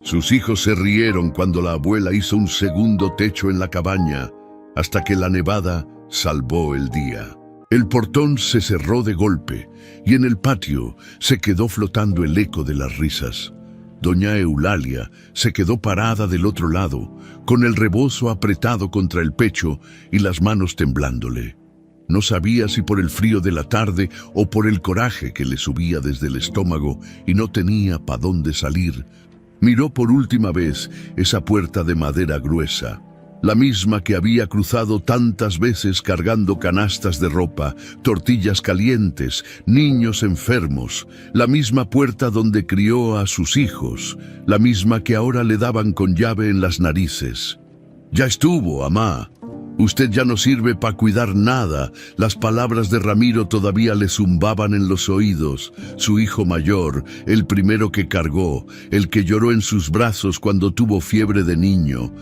Sus hijos se rieron cuando la abuela hizo un segundo techo en la cabaña, hasta que la nevada salvó el día. El portón se cerró de golpe y en el patio se quedó flotando el eco de las risas. Doña Eulalia se quedó parada del otro lado, con el rebozo apretado contra el pecho y las manos temblándole. No sabía si por el frío de la tarde o por el coraje que le subía desde el estómago y no tenía pa' dónde salir. Miró por última vez esa puerta de madera gruesa, la misma que había cruzado tantas veces cargando canastas de ropa, tortillas calientes, niños enfermos, la misma puerta donde crió a sus hijos, la misma que ahora le daban con llave en las narices. «Ya estuvo, amá. Usted ya no sirve para cuidar nada». Las palabras de Ramiro todavía le zumbaban en los oídos. Su hijo mayor, el primero que cargó, el que lloró en sus brazos cuando tuvo fiebre de niño,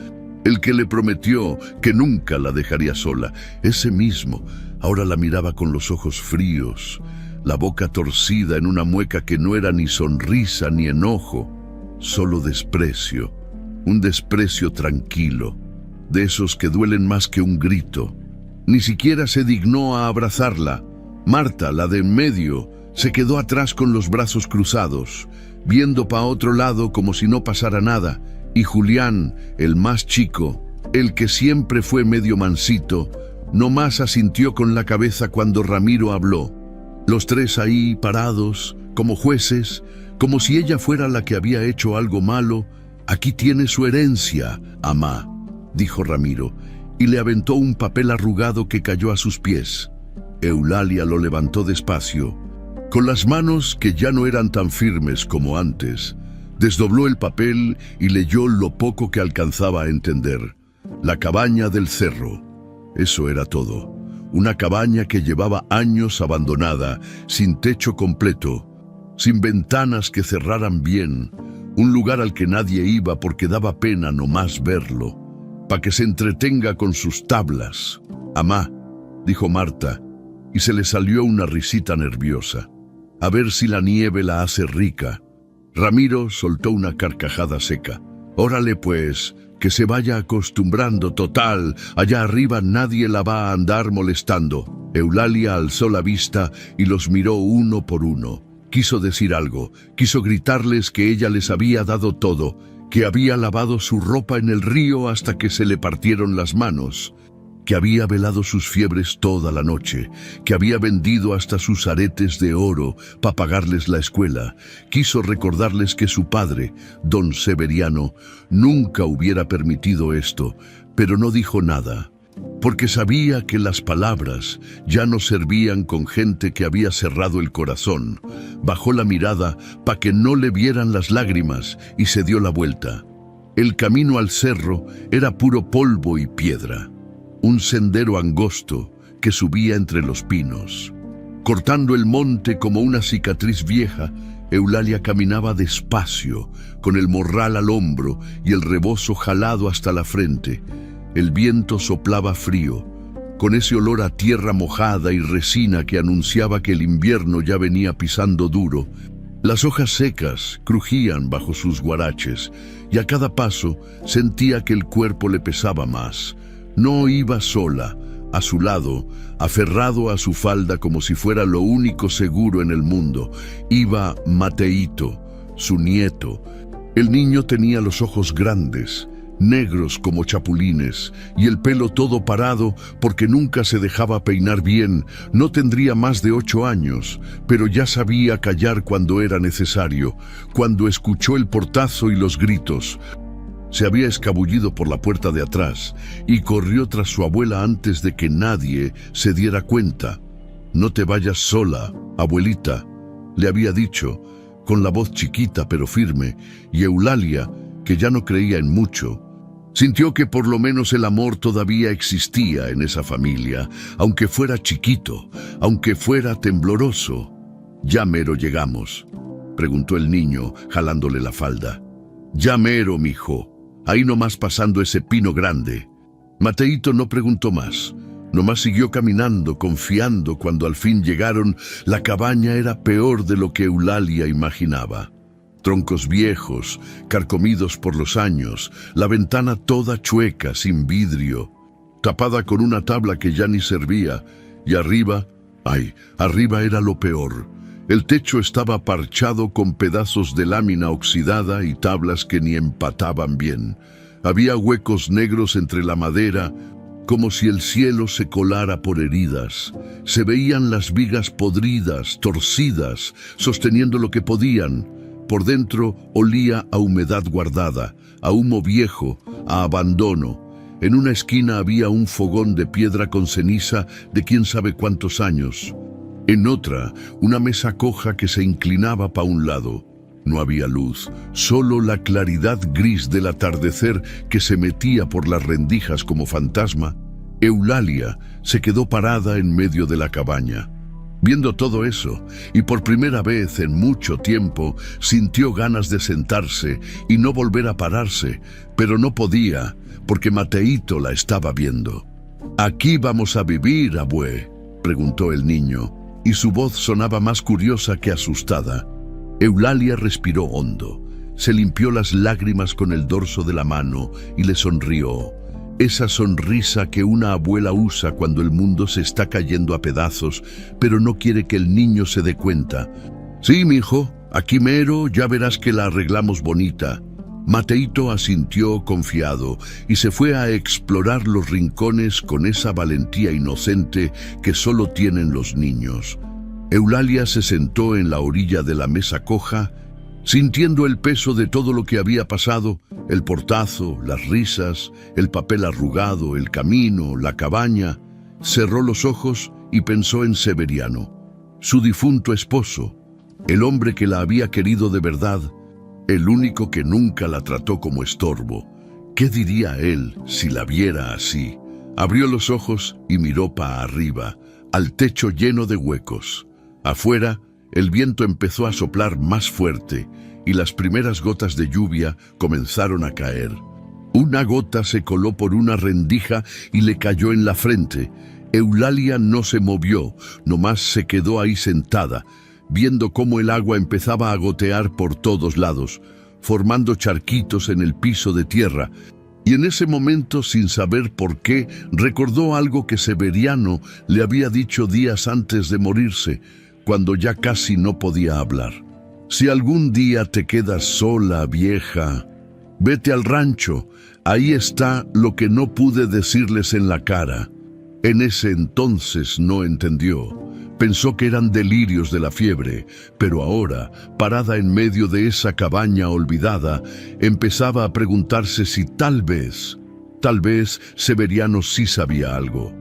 el que le prometió que nunca la dejaría sola, ese mismo, ahora la miraba con los ojos fríos, la boca torcida en una mueca que no era ni sonrisa ni enojo, solo desprecio, un desprecio tranquilo, de esos que duelen más que un grito. Ni siquiera se dignó a abrazarla. Marta, la de en medio, se quedó atrás con los brazos cruzados, viendo pa' otro lado como si no pasara nada, y Julián, el más chico, el que siempre fue medio mansito, nomás asintió con la cabeza cuando Ramiro habló. Los tres ahí parados, como jueces, como si ella fuera la que había hecho algo malo. «Aquí tiene su herencia, amá», dijo Ramiro, y le aventó un papel arrugado que cayó a sus pies. Eulalia lo levantó despacio, con las manos que ya no eran tan firmes como antes. Desdobló el papel y leyó lo poco que alcanzaba a entender. La cabaña del cerro. Eso era todo. Una cabaña que llevaba años abandonada, sin techo completo, sin ventanas que cerraran bien, un lugar al que nadie iba porque daba pena nomás verlo, pa' que se entretenga con sus tablas. «Amá», dijo Marta, y se le salió una risita nerviosa. «A ver si la nieve la hace rica». Ramiro soltó una carcajada seca. «Órale pues, que se vaya acostumbrando, total, allá arriba nadie la va a andar molestando». Eulalia alzó la vista y los miró uno por uno. Quiso decir algo, quiso gritarles que ella les había dado todo, que había lavado su ropa en el río hasta que se le partieron las manos, que había velado sus fiebres toda la noche, que había vendido hasta sus aretes de oro para pagarles la escuela. Quiso recordarles que su padre, don Severiano, nunca hubiera permitido esto, pero no dijo nada, porque sabía que las palabras ya no servían con gente que había cerrado el corazón. Bajó la mirada para que no le vieran las lágrimas y se dio la vuelta. El camino al cerro era puro polvo y piedra, un sendero angosto que subía entre los pinos. Cortando el monte como una cicatriz vieja, Eulalia caminaba despacio, con el morral al hombro y el rebozo jalado hasta la frente. El viento soplaba frío, con ese olor a tierra mojada y resina que anunciaba que el invierno ya venía pisando duro. Las hojas secas crujían bajo sus guaraches y a cada paso sentía que el cuerpo le pesaba más. No iba sola. A su lado, aferrado a su falda como si fuera lo único seguro en el mundo, iba Mateito, su nieto. El niño tenía los ojos grandes, negros como chapulines, y el pelo todo parado porque nunca se dejaba peinar bien. No tendría más de 8 años, pero ya sabía callar cuando era necesario. Cuando escuchó el portazo y los gritos, se había escabullido por la puerta de atrás y corrió tras su abuela antes de que nadie se diera cuenta. «No te vayas sola, abuelita», le había dicho, con la voz chiquita pero firme, y Eulalia, que ya no creía en mucho, sintió que por lo menos el amor todavía existía en esa familia, aunque fuera chiquito, aunque fuera tembloroso. «¿Ya mero llegamos?», preguntó el niño, jalándole la falda. «Ya mero, mijo. Ahí nomás pasando ese pino grande». Mateito no preguntó más, nomás siguió caminando, confiando. Cuando al fin llegaron, la cabaña era peor de lo que Eulalia imaginaba. Troncos viejos, carcomidos por los años, la ventana toda chueca, sin vidrio, tapada con una tabla que ya ni servía, y arriba, arriba era lo peor. El techo estaba parchado con pedazos de lámina oxidada y tablas que ni empataban bien. Había huecos negros entre la madera, como si el cielo se colara por heridas. Se veían las vigas podridas, torcidas, sosteniendo lo que podían. Por dentro olía a humedad guardada, a humo viejo, a abandono. En una esquina había un fogón de piedra con ceniza de quién sabe cuántos años. En otra, una mesa coja que se inclinaba para un lado. No había luz, solo la claridad gris del atardecer que se metía por las rendijas como fantasma. Eulalia se quedó parada en medio de la cabaña. Viendo todo eso, y por primera vez en mucho tiempo, sintió ganas de sentarse y no volver a pararse, pero no podía, porque Mateito la estaba viendo. «¿Aquí vamos a vivir, abue?», preguntó el niño, y su voz sonaba más curiosa que asustada. Eulalia respiró hondo, se limpió las lágrimas con el dorso de la mano y le sonrió. Esa sonrisa que una abuela usa cuando el mundo se está cayendo a pedazos, pero no quiere que el niño se dé cuenta. «Sí, mijo, aquí mero, ya verás que la arreglamos bonita». Mateito asintió confiado y se fue a explorar los rincones con esa valentía inocente que solo tienen los niños. Eulalia se sentó en la orilla de la mesa coja, sintiendo el peso de todo lo que había pasado, el portazo, las risas, el papel arrugado, el camino, la cabaña. Cerró los ojos y pensó en Severiano, su difunto esposo, el hombre que la había querido de verdad, el único que nunca la trató como estorbo. ¿Qué diría él si la viera así? Abrió los ojos y miró para arriba, al techo lleno de huecos. Afuera, el viento empezó a soplar más fuerte y las primeras gotas de lluvia comenzaron a caer. Una gota se coló por una rendija y le cayó en la frente. Eulalia no se movió, nomás se quedó ahí sentada, viendo cómo el agua empezaba a gotear por todos lados, formando charquitos en el piso de tierra. Y en ese momento, sin saber por qué, recordó algo que Severiano le había dicho días antes de morirse, cuando ya casi no podía hablar. «Si algún día te quedas sola, vieja, vete al rancho, ahí está lo que no pude decirles en la cara». En ese entonces no entendió. Pensó que eran delirios de la fiebre, pero ahora, parada en medio de esa cabaña olvidada, empezaba a preguntarse si tal vez Severiano sí sabía algo.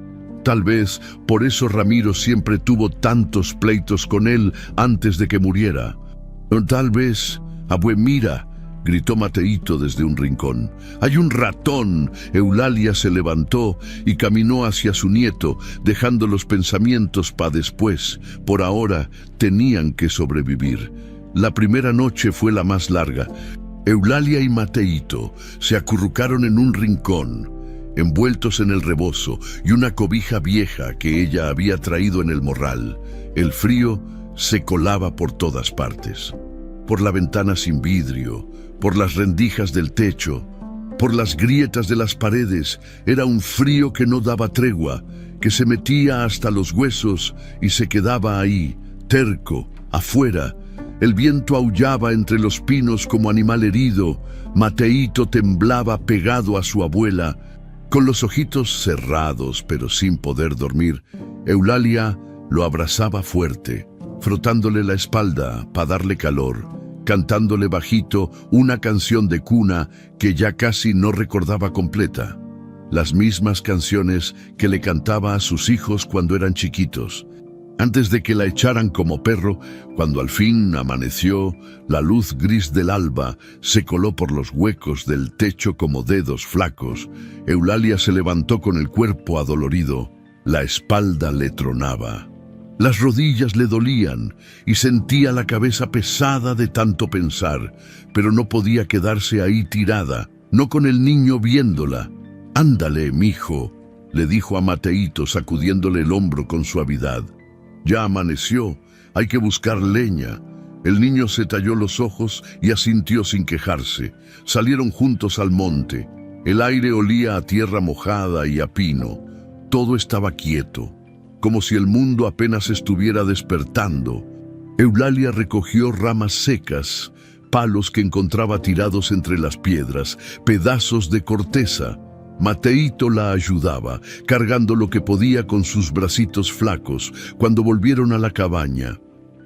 Tal vez por eso Ramiro siempre tuvo tantos pleitos con él antes de que muriera. Tal vez, abue, mira, gritó Mateito desde un rincón. «¡Hay un ratón!». Eulalia se levantó y caminó hacia su nieto, dejando los pensamientos para después. Por ahora tenían que sobrevivir. La primera noche fue la más larga. Eulalia y Mateito se acurrucaron en un rincón, envueltos en el rebozo y una cobija vieja que ella había traído en el morral. El frío se colaba por todas partes. Por la ventana sin vidrio, por las rendijas del techo, por las grietas de las paredes. Era un frío que no daba tregua, que se metía hasta los huesos y se quedaba ahí, terco, afuera. El viento aullaba entre los pinos como animal herido. Mateito temblaba pegado a su abuela, con los ojitos cerrados pero sin poder dormir. Eulalia lo abrazaba fuerte, frotándole la espalda para darle calor, cantándole bajito una canción de cuna que ya casi no recordaba completa. Las mismas canciones que le cantaba a sus hijos cuando eran chiquitos. Antes de que la echaran como perro, cuando al fin amaneció, la luz gris del alba se coló por los huecos del techo como dedos flacos. Eulalia se levantó con el cuerpo adolorido. La espalda le tronaba. Las rodillas le dolían y sentía la cabeza pesada de tanto pensar, pero no podía quedarse ahí tirada, no con el niño viéndola. «Ándale, mijo», le dijo a Mateito sacudiéndole el hombro con suavidad. «Ya amaneció, hay que buscar leña». El niño se talló los ojos y asintió sin quejarse. Salieron juntos al monte. El aire olía a tierra mojada y a pino. Todo estaba quieto, como si el mundo apenas estuviera despertando. Eulalia recogió ramas secas, palos que encontraba tirados entre las piedras, pedazos de corteza. Mateito la ayudaba, cargando lo que podía con sus bracitos flacos. Cuando volvieron a la cabaña,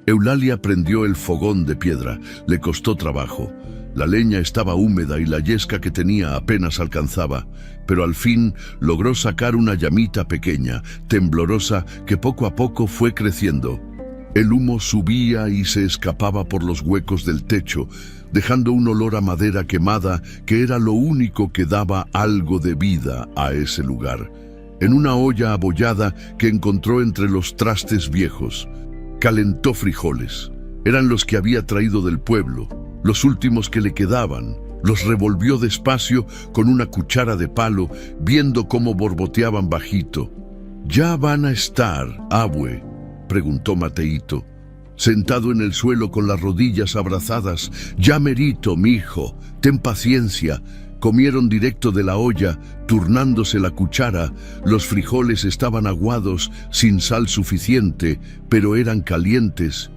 Eulalia prendió el fogón de piedra. Le costó trabajo. La leña estaba húmeda y la yesca que tenía apenas alcanzaba, pero al fin logró sacar una llamita pequeña, temblorosa, que poco a poco fue creciendo. El humo subía y se escapaba por los huecos del techo, dejando un olor a madera quemada que era lo único que daba algo de vida a ese lugar. En una olla abollada que encontró entre los trastes viejos, calentó frijoles. Eran los que había traído del pueblo, los últimos que le quedaban. Los revolvió despacio con una cuchara de palo, viendo cómo borboteaban bajito. «¿Ya van a estar, abue?», preguntó Mateito, sentado en el suelo con las rodillas abrazadas. «Ya merito, mijo, ten paciencia». Comieron directo de la olla, turnándose la cuchara. Los frijoles estaban aguados, sin sal suficiente, pero eran calientes.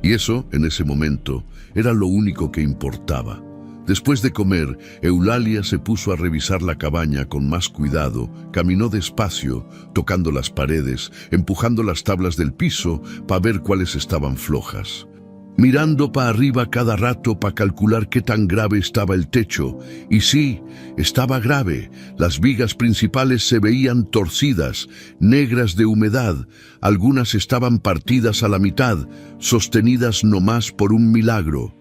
Y eso, en ese momento, era lo único que importaba. Después de comer, Eulalia se puso a revisar la cabaña con más cuidado. Caminó despacio, tocando las paredes, empujando las tablas del piso para ver cuáles estaban flojas. Mirando para arriba cada rato para calcular qué tan grave estaba el techo. Y sí, estaba grave. Las vigas principales se veían torcidas, negras de humedad. Algunas estaban partidas a la mitad, sostenidas nomás por un milagro.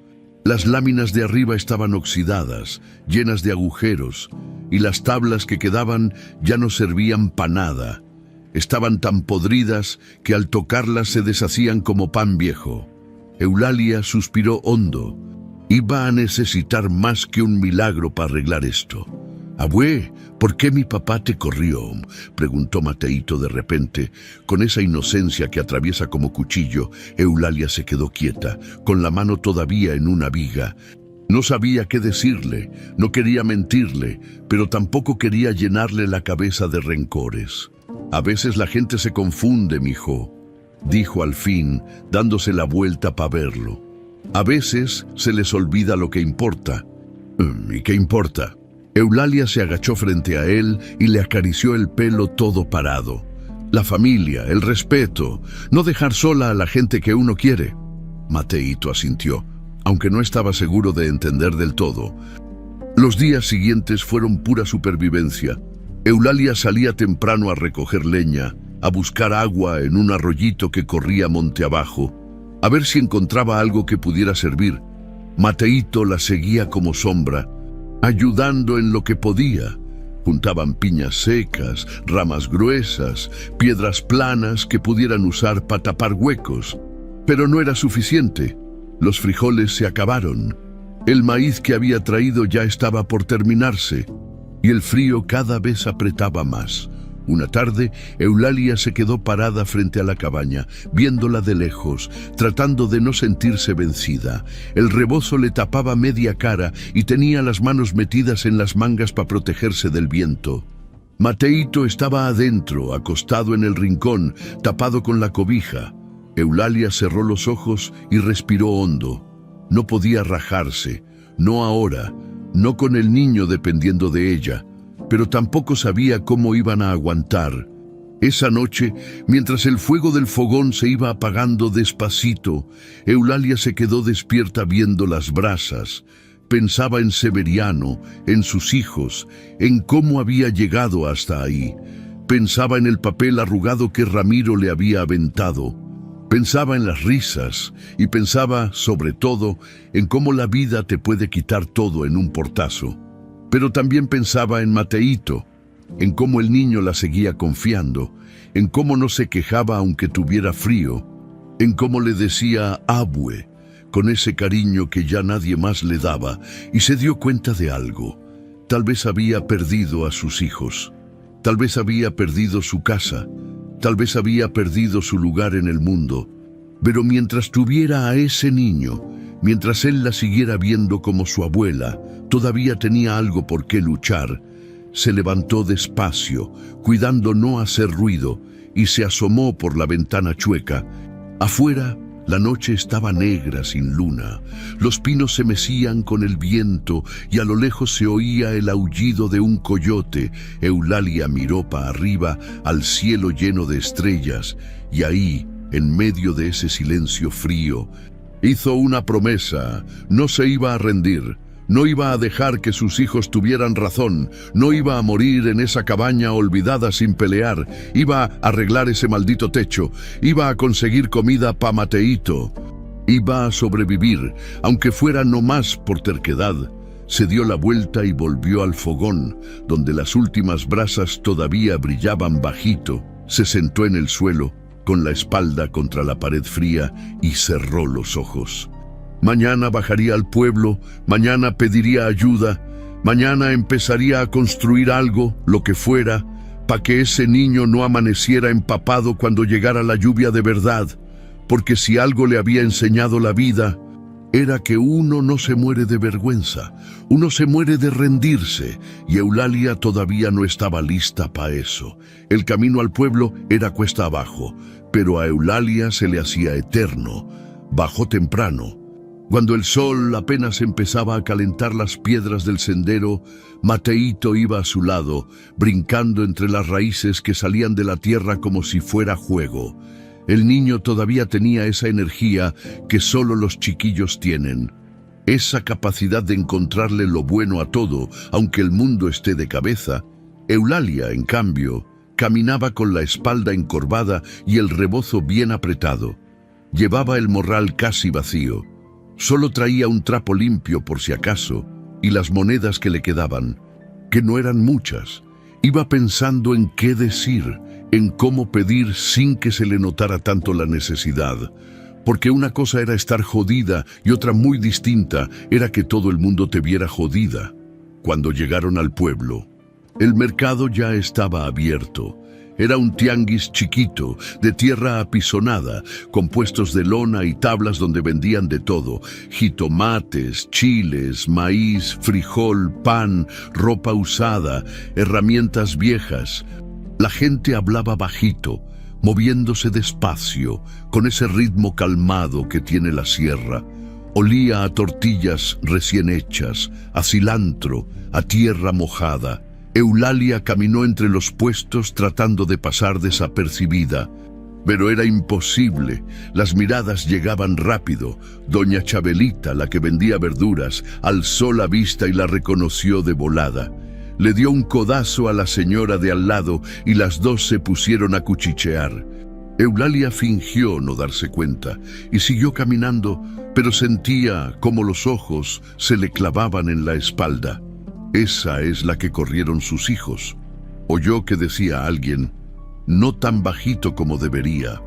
Las láminas de arriba estaban oxidadas, llenas de agujeros, y las tablas que quedaban ya no servían para nada. Estaban tan podridas que al tocarlas se deshacían como pan viejo. Eulalia suspiró hondo. Iba a necesitar más que un milagro para arreglar esto. «Abue, ¿por qué mi papá te corrió?», preguntó Mateito de repente. Con esa inocencia que atraviesa como cuchillo, Eulalia se quedó quieta, con la mano todavía en una viga. No sabía qué decirle, no quería mentirle, pero tampoco quería llenarle la cabeza de rencores. «A veces la gente se confunde, mijo», dijo al fin, dándose la vuelta para verlo. «A veces se les olvida lo que importa». «¿Y qué importa?». Eulalia se agachó frente a él y le acarició el pelo todo parado. «La familia, el respeto, no dejar sola a la gente que uno quiere». Mateito asintió, aunque no estaba seguro de entender del todo. Los días siguientes fueron pura supervivencia. Eulalia salía temprano a recoger leña, a buscar agua en un arroyito que corría monte abajo, a ver si encontraba algo que pudiera servir. Mateito la seguía como sombra, ayudando en lo que podía. Juntaban piñas secas, ramas gruesas, piedras planas que pudieran usar para tapar huecos. Pero no era suficiente. Los frijoles se acabaron. El maíz que había traído ya estaba por terminarse, y el frío cada vez apretaba más. Una tarde, Eulalia se quedó parada frente a la cabaña, viéndola de lejos, tratando de no sentirse vencida. El rebozo le tapaba media cara y tenía las manos metidas en las mangas para protegerse del viento. Mateito estaba adentro, acostado en el rincón, tapado con la cobija. Eulalia cerró los ojos y respiró hondo. No podía rajarse, no ahora, no con el niño dependiendo de ella, pero tampoco sabía cómo iban a aguantar. Esa noche, mientras el fuego del fogón se iba apagando despacito, Eulalia se quedó despierta viendo las brasas. Pensaba en Severiano, en sus hijos, en cómo había llegado hasta ahí. Pensaba en el papel arrugado que Ramiro le había aventado. Pensaba en las risas y pensaba, sobre todo, en cómo la vida te puede quitar todo en un portazo. Pero también pensaba en Mateito, en cómo el niño la seguía confiando, en cómo no se quejaba aunque tuviera frío, en cómo le decía abue, con ese cariño que ya nadie más le daba, y se dio cuenta de algo. Tal vez había perdido a sus hijos, tal vez había perdido su casa, tal vez había perdido su lugar en el mundo, Pero mientras tuviera a ese niño, mientras él la siguiera viendo como su abuela, todavía tenía algo por qué luchar. Se levantó despacio, cuidando no hacer ruido, y se asomó por la ventana chueca. Afuera, la noche estaba negra sin luna. Los pinos se mecían con el viento y a lo lejos se oía el aullido de un coyote. Eulalia miró para arriba al cielo lleno de estrellas y ahí, en medio de ese silencio frío, hizo una promesa: no se iba a rendir. No iba a dejar que sus hijos tuvieran razón, no iba a morir en esa cabaña olvidada sin pelear, iba a arreglar ese maldito techo, iba a conseguir comida pa' Mateito, iba a sobrevivir, aunque fuera no más por terquedad. Se dio la vuelta y volvió al fogón, donde las últimas brasas todavía brillaban bajito. Se sentó en el suelo, con la espalda contra la pared fría, y cerró los ojos. Mañana bajaría al pueblo, mañana pediría ayuda, mañana empezaría a construir algo, lo que fuera, para que ese niño no amaneciera empapado cuando llegara la lluvia de verdad, porque si algo le había enseñado la vida, era que uno no se muere de vergüenza, uno se muere de rendirse, y Eulalia todavía no estaba lista para eso. El camino al pueblo era cuesta abajo, pero a Eulalia se le hacía eterno. Bajó temprano. Cuando el sol apenas empezaba a calentar las piedras del sendero, Mateito iba a su lado, brincando entre las raíces que salían de la tierra como si fuera juego. El niño todavía tenía esa energía que solo los chiquillos tienen, esa capacidad de encontrarle lo bueno a todo, aunque el mundo esté de cabeza. Eulalia, en cambio, caminaba con la espalda encorvada y el rebozo bien apretado. Llevaba el morral casi vacío. Solo traía un trapo limpio por si acaso, y las monedas que le quedaban, que no eran muchas. Iba pensando en qué decir, en cómo pedir sin que se le notara tanto la necesidad. Porque una cosa era estar jodida y otra muy distinta era que todo el mundo te viera jodida. Cuando llegaron al pueblo, el mercado ya estaba abierto. Era un tianguis chiquito, de tierra apisonada, con puestos de lona y tablas donde vendían de todo: jitomates, chiles, maíz, frijol, pan, ropa usada, herramientas viejas. La gente hablaba bajito, moviéndose despacio, con ese ritmo calmado que tiene la sierra. Olía a tortillas recién hechas, a cilantro, a tierra mojada. Eulalia caminó entre los puestos tratando de pasar desapercibida, pero era imposible. Las miradas llegaban rápido. Doña Chabelita, la que vendía verduras, alzó la vista y la reconoció de volada. Le dio un codazo a la señora de al lado y las dos se pusieron a cuchichear. Eulalia fingió no darse cuenta y siguió caminando, pero sentía como los ojos se le clavaban en la espalda. Esa es la que corrieron sus hijos. Oyó que decía alguien: no tan bajito como debería.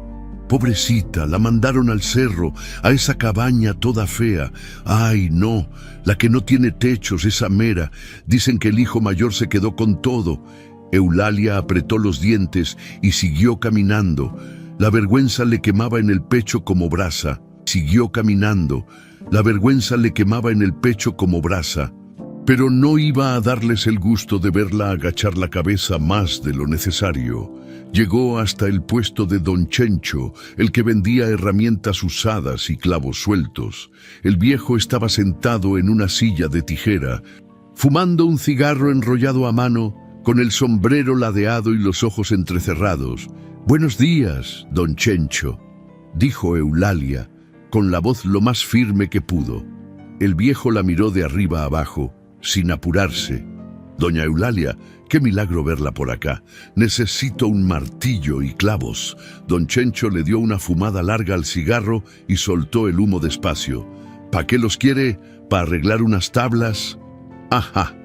Pobrecita, la mandaron al cerro, a esa cabaña toda fea. Ay, no, la que no tiene techos, esa mera. Dicen que el hijo mayor se quedó con todo. Eulalia apretó los dientes y siguió caminando. La vergüenza le quemaba en el pecho como brasa. Siguió caminando. La vergüenza le quemaba en el pecho como brasa. Pero no iba a darles el gusto de verla agachar la cabeza más de lo necesario. Llegó hasta el puesto de don Chencho, el que vendía herramientas usadas y clavos sueltos. El viejo estaba sentado en una silla de tijera, fumando un cigarro enrollado a mano, con el sombrero ladeado y los ojos entrecerrados. «Buenos días, don Chencho», dijo Eulalia, con la voz lo más firme que pudo. El viejo la miró de arriba abajo, sin apurarse. «Doña Eulalia, qué milagro verla por acá. Necesito un martillo y clavos». Don Chencho le dio una fumada larga al cigarro y soltó el humo despacio. «¿Pa qué los quiere? ¿Pa arreglar unas tablas?» «Ajá.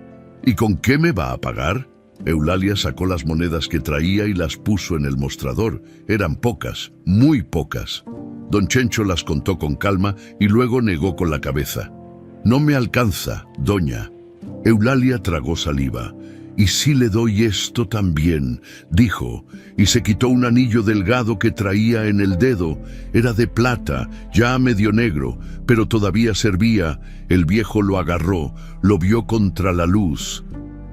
¿Y con qué me va a pagar?» Eulalia sacó las monedas que traía y las puso en el mostrador. Eran pocas, muy pocas. Don Chencho las contó con calma y luego negó con la cabeza. «No me alcanza, doña». Eulalia tragó saliva. «¿Y si le doy esto también?», dijo, y se quitó un anillo delgado que traía en el dedo. Era de plata, ya medio negro, pero todavía servía. El viejo lo agarró, lo vio contra la luz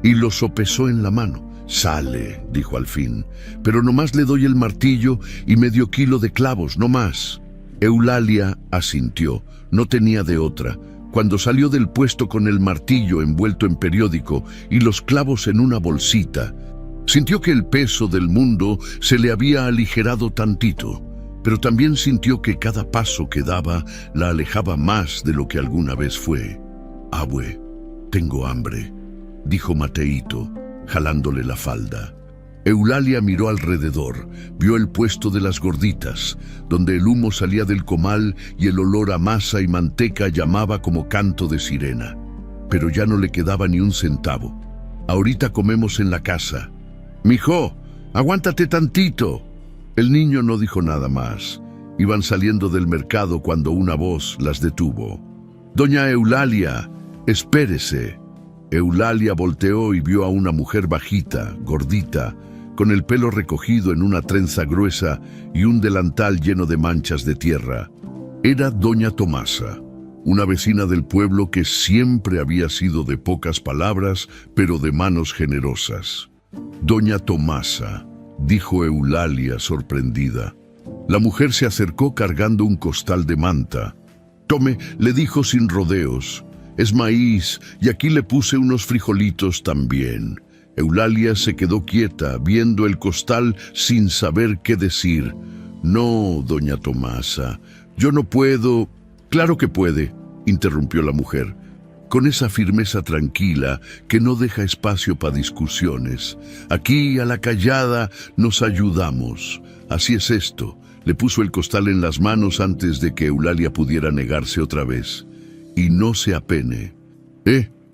y lo sopesó en la mano. «Sale», dijo al fin, «pero nomás le doy el martillo y medio kilo de clavos, no más». Eulalia asintió, no tenía de otra. Cuando salió del puesto con el martillo envuelto en periódico y los clavos en una bolsita, sintió que el peso del mundo se le había aligerado tantito, pero también sintió que cada paso que daba la alejaba más de lo que alguna vez fue. «Abue, tengo hambre», dijo Mateito, jalándole la falda. Eulalia miró alrededor, vio el puesto de las gorditas, donde el humo salía del comal y el olor a masa y manteca llamaba como canto de sirena. Pero ya no le quedaba ni un centavo. «Ahorita comemos en la casa». «Mijo, aguántate tantito». El niño no dijo nada más. Iban saliendo del mercado cuando una voz las detuvo. «Doña Eulalia, espérese». Eulalia volteó y vio a una mujer bajita, gordita, con el pelo recogido en una trenza gruesa y un delantal lleno de manchas de tierra. Era doña Tomasa, una vecina del pueblo que siempre había sido de pocas palabras, pero de manos generosas. «Doña Tomasa», dijo Eulalia sorprendida. La mujer se acercó cargando un costal de manta. «Tome», le dijo sin rodeos, «es maíz y aquí le puse unos frijolitos también». Eulalia se quedó quieta, viendo el costal sin saber qué decir. «No, doña Tomasa, yo no puedo». «Claro que puede», interrumpió la mujer, con esa firmeza tranquila que no deja espacio para discusiones. «Aquí, a la callada, nos ayudamos. Así es esto». Le puso el costal en las manos antes de que Eulalia pudiera negarse otra vez. «Y no se apene.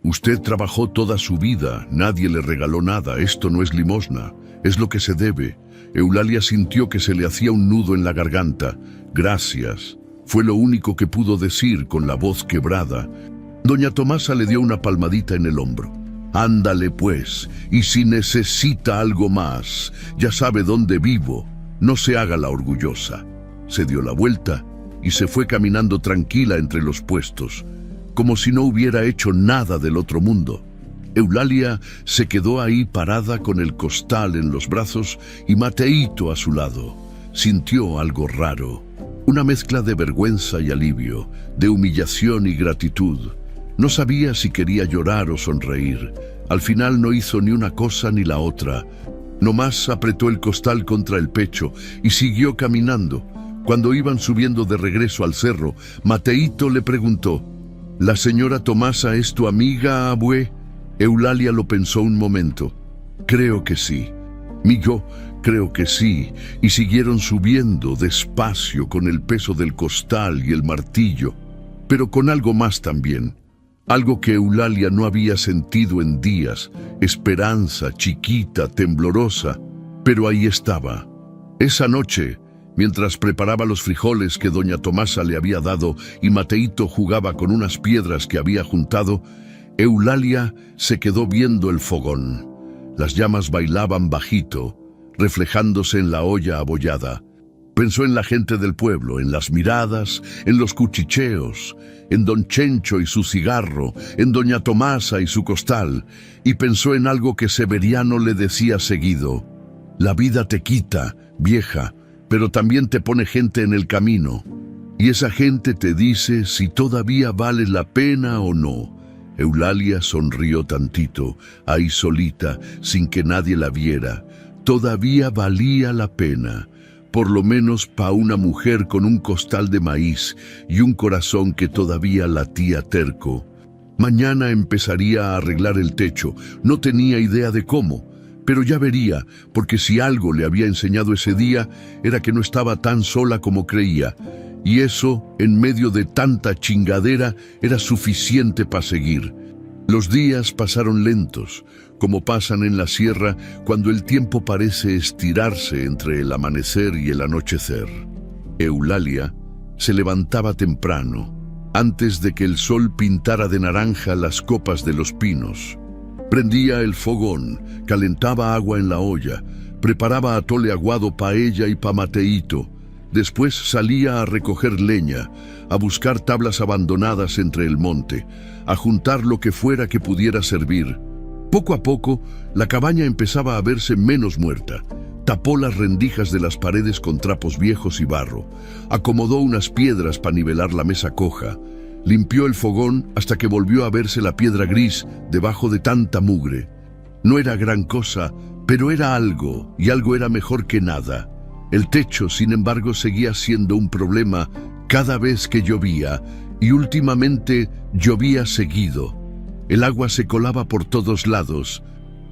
Usted trabajó toda su vida, nadie le regaló nada, esto no es limosna, es lo que se debe». Eulalia sintió que se le hacía un nudo en la garganta. «Gracias», fue lo único que pudo decir con la voz quebrada. Doña Tomasa le dio una palmadita en el hombro. «Ándale pues, y si necesita algo más, ya sabe dónde vivo, no se haga la orgullosa». Se dio la vuelta y se fue caminando tranquila entre los puestos, como si no hubiera hecho nada del otro mundo. Eulalia se quedó ahí parada con el costal en los brazos y Mateito a su lado. Sintió algo raro, una mezcla de vergüenza y alivio, de humillación y gratitud. No sabía si quería llorar o sonreír. Al final no hizo ni una cosa ni la otra. Nomás apretó el costal contra el pecho y siguió caminando. Cuando iban subiendo de regreso al cerro, Mateito le preguntó: «¿La señora Tomasa es tu amiga, abue?» Eulalia lo pensó un momento. «Creo que sí». «Mijo, creo que sí». Y siguieron subiendo despacio con el peso del costal y el martillo, pero con algo más también. Algo que Eulalia no había sentido en días, esperanza chiquita, temblorosa, pero ahí estaba. Esa noche, mientras preparaba los frijoles que doña Tomasa le había dado y Mateito jugaba con unas piedras que había juntado, Eulalia se quedó viendo el fogón. Las llamas bailaban bajito, reflejándose en la olla abollada. Pensó en la gente del pueblo, en las miradas, en los cuchicheos, en don Chencho y su cigarro, en doña Tomasa y su costal, y pensó en algo que Severiano le decía seguido: «La vida te quita, vieja, pero también te pone gente en el camino, y esa gente te dice si todavía vale la pena o no». Eulalia sonrió tantito, ahí solita, sin que nadie la viera. Todavía valía la pena, por lo menos pa' una mujer con un costal de maíz y un corazón que todavía latía terco. Mañana empezaría a arreglar el techo, no tenía idea de cómo, pero ya vería, porque si algo le había enseñado ese día era que no estaba tan sola como creía, y eso, en medio de tanta chingadera, era suficiente para seguir. Los días pasaron lentos, como pasan en la sierra cuando el tiempo parece estirarse entre el amanecer y el anochecer. Eulalia se levantaba temprano, antes de que el sol pintara de naranja las copas de los pinos. Prendía el fogón, calentaba agua en la olla, preparaba atole aguado pa' ella y pa' Mateíto. Después salía a recoger leña, a buscar tablas abandonadas entre el monte, a juntar lo que fuera que pudiera servir. Poco a poco, la cabaña empezaba a verse menos muerta. Tapó las rendijas de las paredes con trapos viejos y barro, acomodó unas piedras para nivelar la mesa coja, limpió el fogón hasta que volvió a verse la piedra gris debajo de tanta mugre. No era gran cosa, pero era algo, y algo era mejor que nada. El techo, sin embargo, seguía siendo un problema cada vez que llovía, y últimamente llovía seguido. El agua se colaba por todos lados,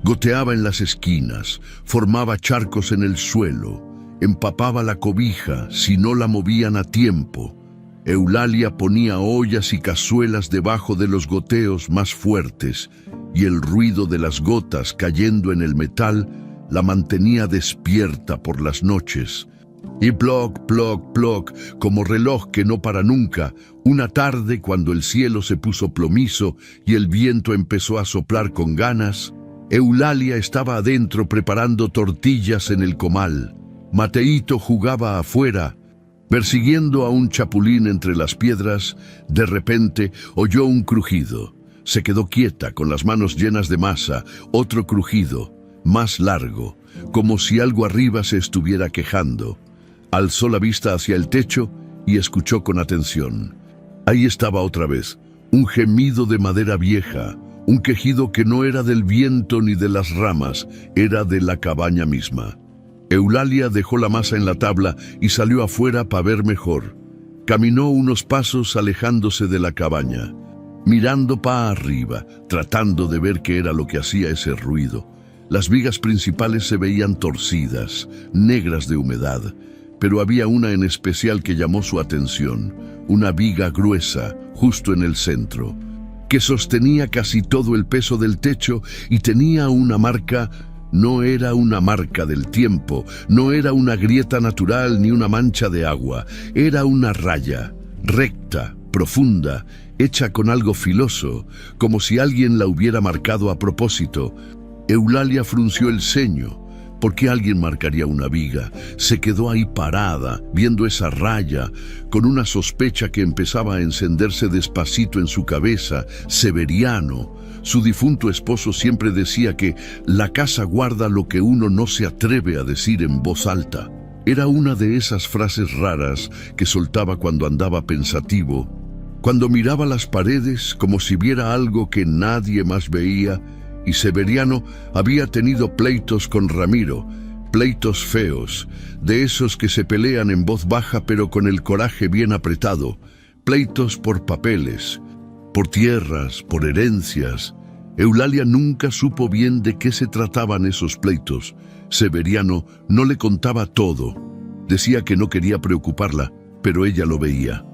goteaba en las esquinas, formaba charcos en el suelo, empapaba la cobija si no la movían a tiempo. Eulalia ponía ollas y cazuelas debajo de los goteos más fuertes, y el ruido de las gotas cayendo en el metal la mantenía despierta por las noches. Y ploc, ploc, ploc, como reloj que no para nunca, una tarde cuando el cielo se puso plomizo y el viento empezó a soplar con ganas, Eulalia estaba adentro preparando tortillas en el comal. Mateíto jugaba afuera. Persiguiendo a un chapulín entre las piedras, de repente oyó un crujido. Se quedó quieta con las manos llenas de masa, otro crujido, más largo, como si algo arriba se estuviera quejando. Alzó la vista hacia el techo y escuchó con atención. Ahí estaba otra vez, un gemido de madera vieja, un quejido que no era del viento ni de las ramas, era de la cabaña misma. Eulalia dejó la masa en la tabla y salió afuera para ver mejor. Caminó unos pasos alejándose de la cabaña, mirando para arriba, tratando de ver qué era lo que hacía ese ruido. Las vigas principales se veían torcidas, negras de humedad, pero había una en especial que llamó su atención, una viga gruesa, justo en el centro, que sostenía casi todo el peso del techo y tenía una marca. No era una marca del tiempo, no era una grieta natural ni una mancha de agua, era una raya, recta, profunda, hecha con algo filoso, como si alguien la hubiera marcado a propósito. Eulalia frunció el ceño. ¿Por qué alguien marcaría una viga? Se quedó ahí parada, viendo esa raya, con una sospecha que empezaba a encenderse despacito en su cabeza. Severiano, su difunto esposo, siempre decía que la casa guarda lo que uno no se atreve a decir en voz alta. Era una de esas frases raras que soltaba cuando andaba pensativo, cuando miraba las paredes como si viera algo que nadie más veía. Y Severiano había tenido pleitos con Ramiro, pleitos feos, de esos que se pelean en voz baja pero con el coraje bien apretado, pleitos por papeles, por tierras, por herencias. Eulalia nunca supo bien de qué se trataban esos pleitos. Severiano no le contaba todo. Decía que no quería preocuparla, pero ella lo veía.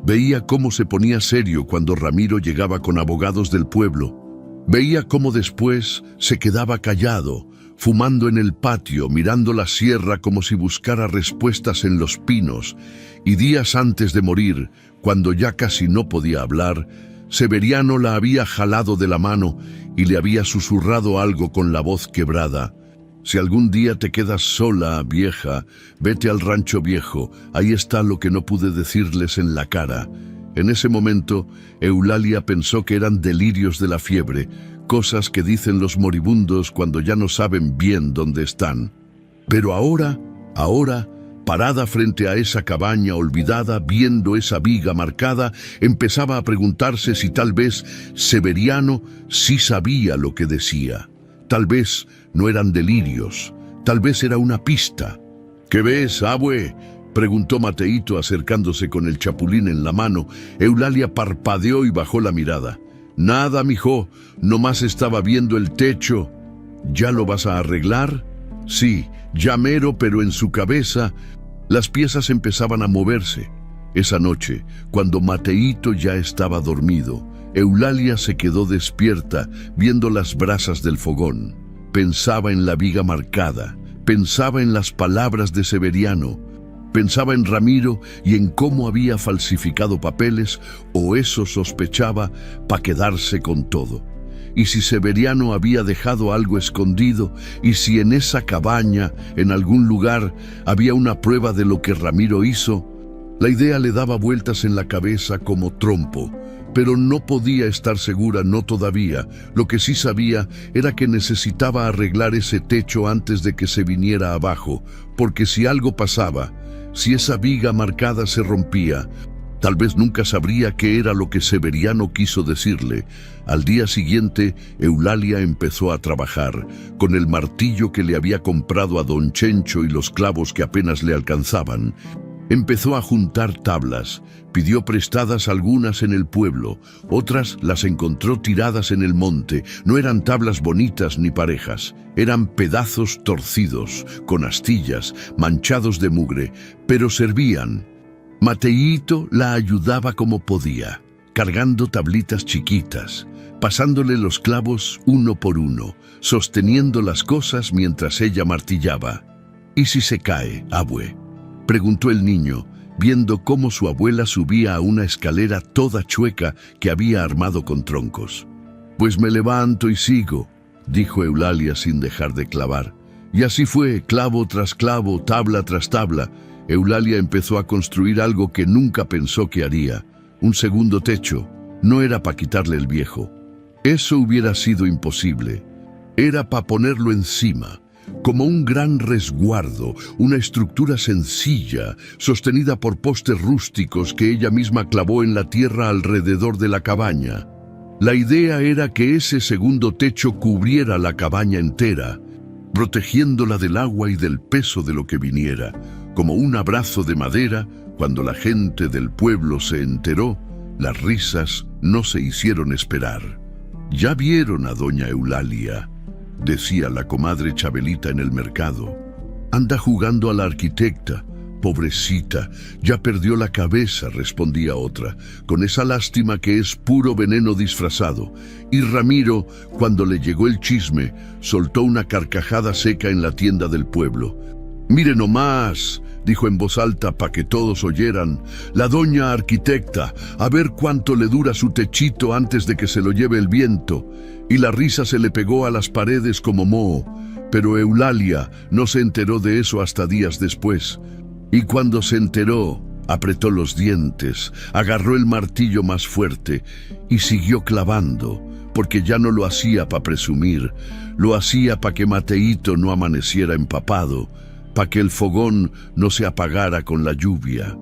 Veía cómo se ponía serio cuando Ramiro llegaba con abogados del pueblo. Veía cómo después se quedaba callado, fumando en el patio, mirando la sierra como si buscara respuestas en los pinos. Y días antes de morir, cuando ya casi no podía hablar, Severiano la había jalado de la mano y le había susurrado algo con la voz quebrada. Si algún día te quedas sola, vieja, vete al rancho viejo, ahí está lo que no pude decirles en la cara. En ese momento, Eulalia pensó que eran delirios de la fiebre, cosas que dicen los moribundos cuando ya no saben bien dónde están. Pero ahora, parada frente a esa cabaña olvidada, viendo esa viga marcada, empezaba a preguntarse si tal vez Severiano sí sabía lo que decía. Tal vez no eran delirios, tal vez era una pista. ¿Qué ves, abue?, preguntó Mateíto acercándose con el chapulín en la mano. Eulalia parpadeó y bajó la mirada. Nada, mijo, nomás estaba viendo el techo. ¿Ya lo vas a arreglar? Sí, ya mero, pero en su cabeza las piezas empezaban a moverse. Esa noche, cuando Mateíto ya estaba dormido, Eulalia se quedó despierta viendo las brasas del fogón. Pensaba en la viga marcada, pensaba en las palabras de Severiano, pensaba en Ramiro y en cómo había falsificado papeles, o eso sospechaba, para quedarse con todo. y si Severiano había dejado algo escondido, y si en esa cabaña, en algún lugar, había una prueba de lo que Ramiro hizo. La idea le daba vueltas en la cabeza como trompo, pero no podía estar segura, no todavía. Lo que sí sabía era que necesitaba arreglar ese techo antes de que se viniera abajo, porque si algo pasaba, si esa viga marcada se rompía, tal vez nunca sabría qué era lo que Severiano quiso decirle. Al día siguiente, Eulalia empezó a trabajar, con el martillo que le había comprado a don Chencho y los clavos que apenas le alcanzaban. Empezó a juntar tablas, pidió prestadas algunas en el pueblo, otras las encontró tiradas en el monte. No eran tablas bonitas ni parejas, eran pedazos torcidos, con astillas, manchados de mugre, pero servían. Mateíto la ayudaba como podía, cargando tablitas chiquitas, pasándole los clavos uno por uno, sosteniendo las cosas mientras ella martillaba. «¿Y si se cae, abue?», preguntó el niño, viendo cómo su abuela subía a una escalera toda chueca que había armado con troncos. «Pues me levanto y sigo», dijo Eulalia sin dejar de clavar. Y así fue, clavo tras clavo, tabla tras tabla. Eulalia empezó a construir algo que nunca pensó que haría, un segundo techo. No era para quitarle el viejo. Eso hubiera sido imposible. Era para ponerlo encima, como un gran resguardo, una estructura sencilla, sostenida por postes rústicos que ella misma clavó en la tierra alrededor de la cabaña. La idea era que ese segundo techo cubriera la cabaña entera, protegiéndola del agua y del peso de lo que viniera. Como un abrazo de madera, cuando la gente del pueblo se enteró, las risas no se hicieron esperar. «Ya vieron a doña Eulalia», decía la comadre Chabelita en el mercado. «Anda jugando a la arquitecta. Pobrecita, ya perdió la cabeza», respondía otra, con esa lástima que es puro veneno disfrazado. Y Ramiro, cuando le llegó el chisme, soltó una carcajada seca en la tienda del pueblo. «Mire nomás», dijo en voz alta para que todos oyeran, «la doña arquitecta, a ver cuánto le dura su techito antes de que se lo lleve el viento». Y la risa se le pegó a las paredes como moho, pero Eulalia no se enteró de eso hasta días después. Y cuando se enteró, apretó los dientes, agarró el martillo más fuerte y siguió clavando, porque ya no lo hacía para presumir, lo hacía para que Mateíto no amaneciera empapado, para que el fogón no se apagara con la lluvia,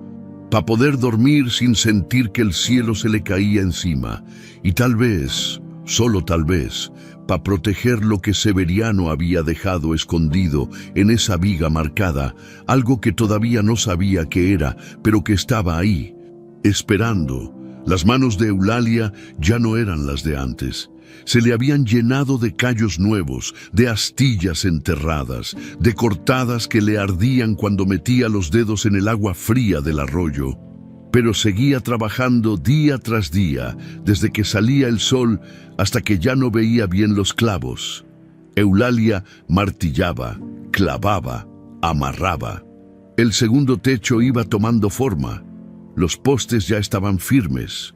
para poder dormir sin sentir que el cielo se le caía encima, y tal vez, solo tal vez, para proteger lo que Severiano había dejado escondido en esa viga marcada, algo que todavía no sabía qué era, pero que estaba ahí, esperando. Las manos de Eulalia ya no eran las de antes. Se le habían llenado de callos nuevos, de astillas enterradas, de cortadas que le ardían cuando metía los dedos en el agua fría del arroyo. Pero seguía trabajando día tras día, desde que salía el sol hasta que ya no veía bien los clavos. Eulalia martillaba, clavaba, amarraba. El segundo techo iba tomando forma. Los postes ya estaban firmes,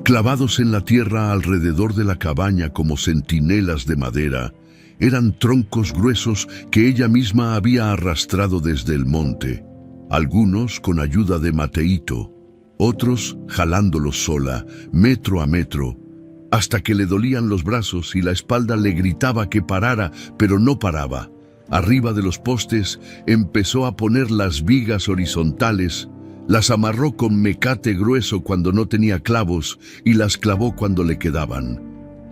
clavados en la tierra alrededor de la cabaña como centinelas de madera. Eran troncos gruesos que ella misma había arrastrado desde el monte, algunos con ayuda de Mateíto, otros jalándolos sola, metro a metro, hasta que le dolían los brazos y la espalda le gritaba que parara, pero no paraba. Arriba de los postes empezó a poner las vigas horizontales, las amarró con mecate grueso cuando no tenía clavos y las clavó cuando le quedaban.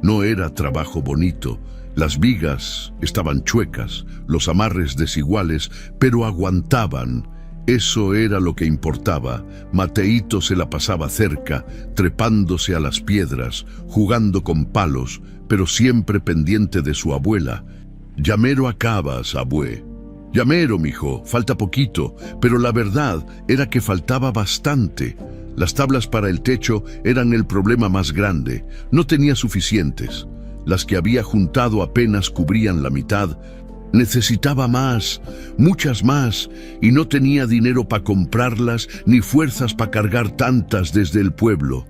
No era trabajo bonito. Las vigas estaban chuecas, los amarres desiguales, pero aguantaban. Eso era lo que importaba. Mateíto se la pasaba cerca, trepándose a las piedras, jugando con palos, pero siempre pendiente de su abuela. «Llamero acabas, abue». «Llamero, mijo, falta poquito», pero la verdad era que faltaba bastante. Las tablas para el techo eran el problema más grande. No tenía suficientes. Las que había juntado apenas cubrían la mitad. Necesitaba más, muchas más, y no tenía dinero para comprarlas ni fuerzas para cargar tantas desde el pueblo.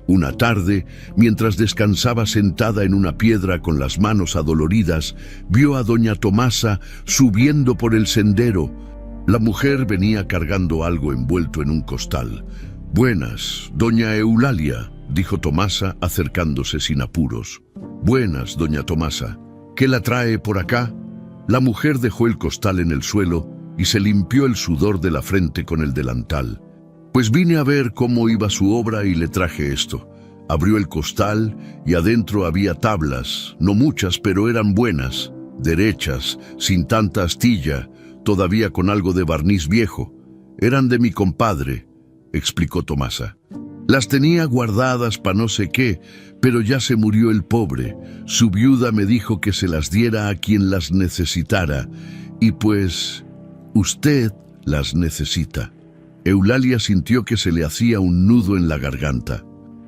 Una tarde, mientras descansaba sentada en una piedra con las manos adoloridas, vio a doña Tomasa subiendo por el sendero. La mujer venía cargando algo envuelto en un costal. «Buenas, doña Eulalia», dijo Tomasa acercándose sin apuros. «Buenas, doña Tomasa. ¿Qué la trae por acá?» La mujer dejó el costal en el suelo y se limpió el sudor de la frente con el delantal. «Pues vine a ver cómo iba su obra y le traje esto». Abrió el costal y adentro había tablas, no muchas, pero eran buenas, derechas, sin tanta astilla, todavía con algo de barniz viejo. «Eran de mi compadre», explicó Tomasa. «Las tenía guardadas pa' no sé qué, pero ya se murió el pobre. Su viuda me dijo que se las diera a quien las necesitara, y pues usted las necesita». Eulalia sintió que se le hacía un nudo en la garganta.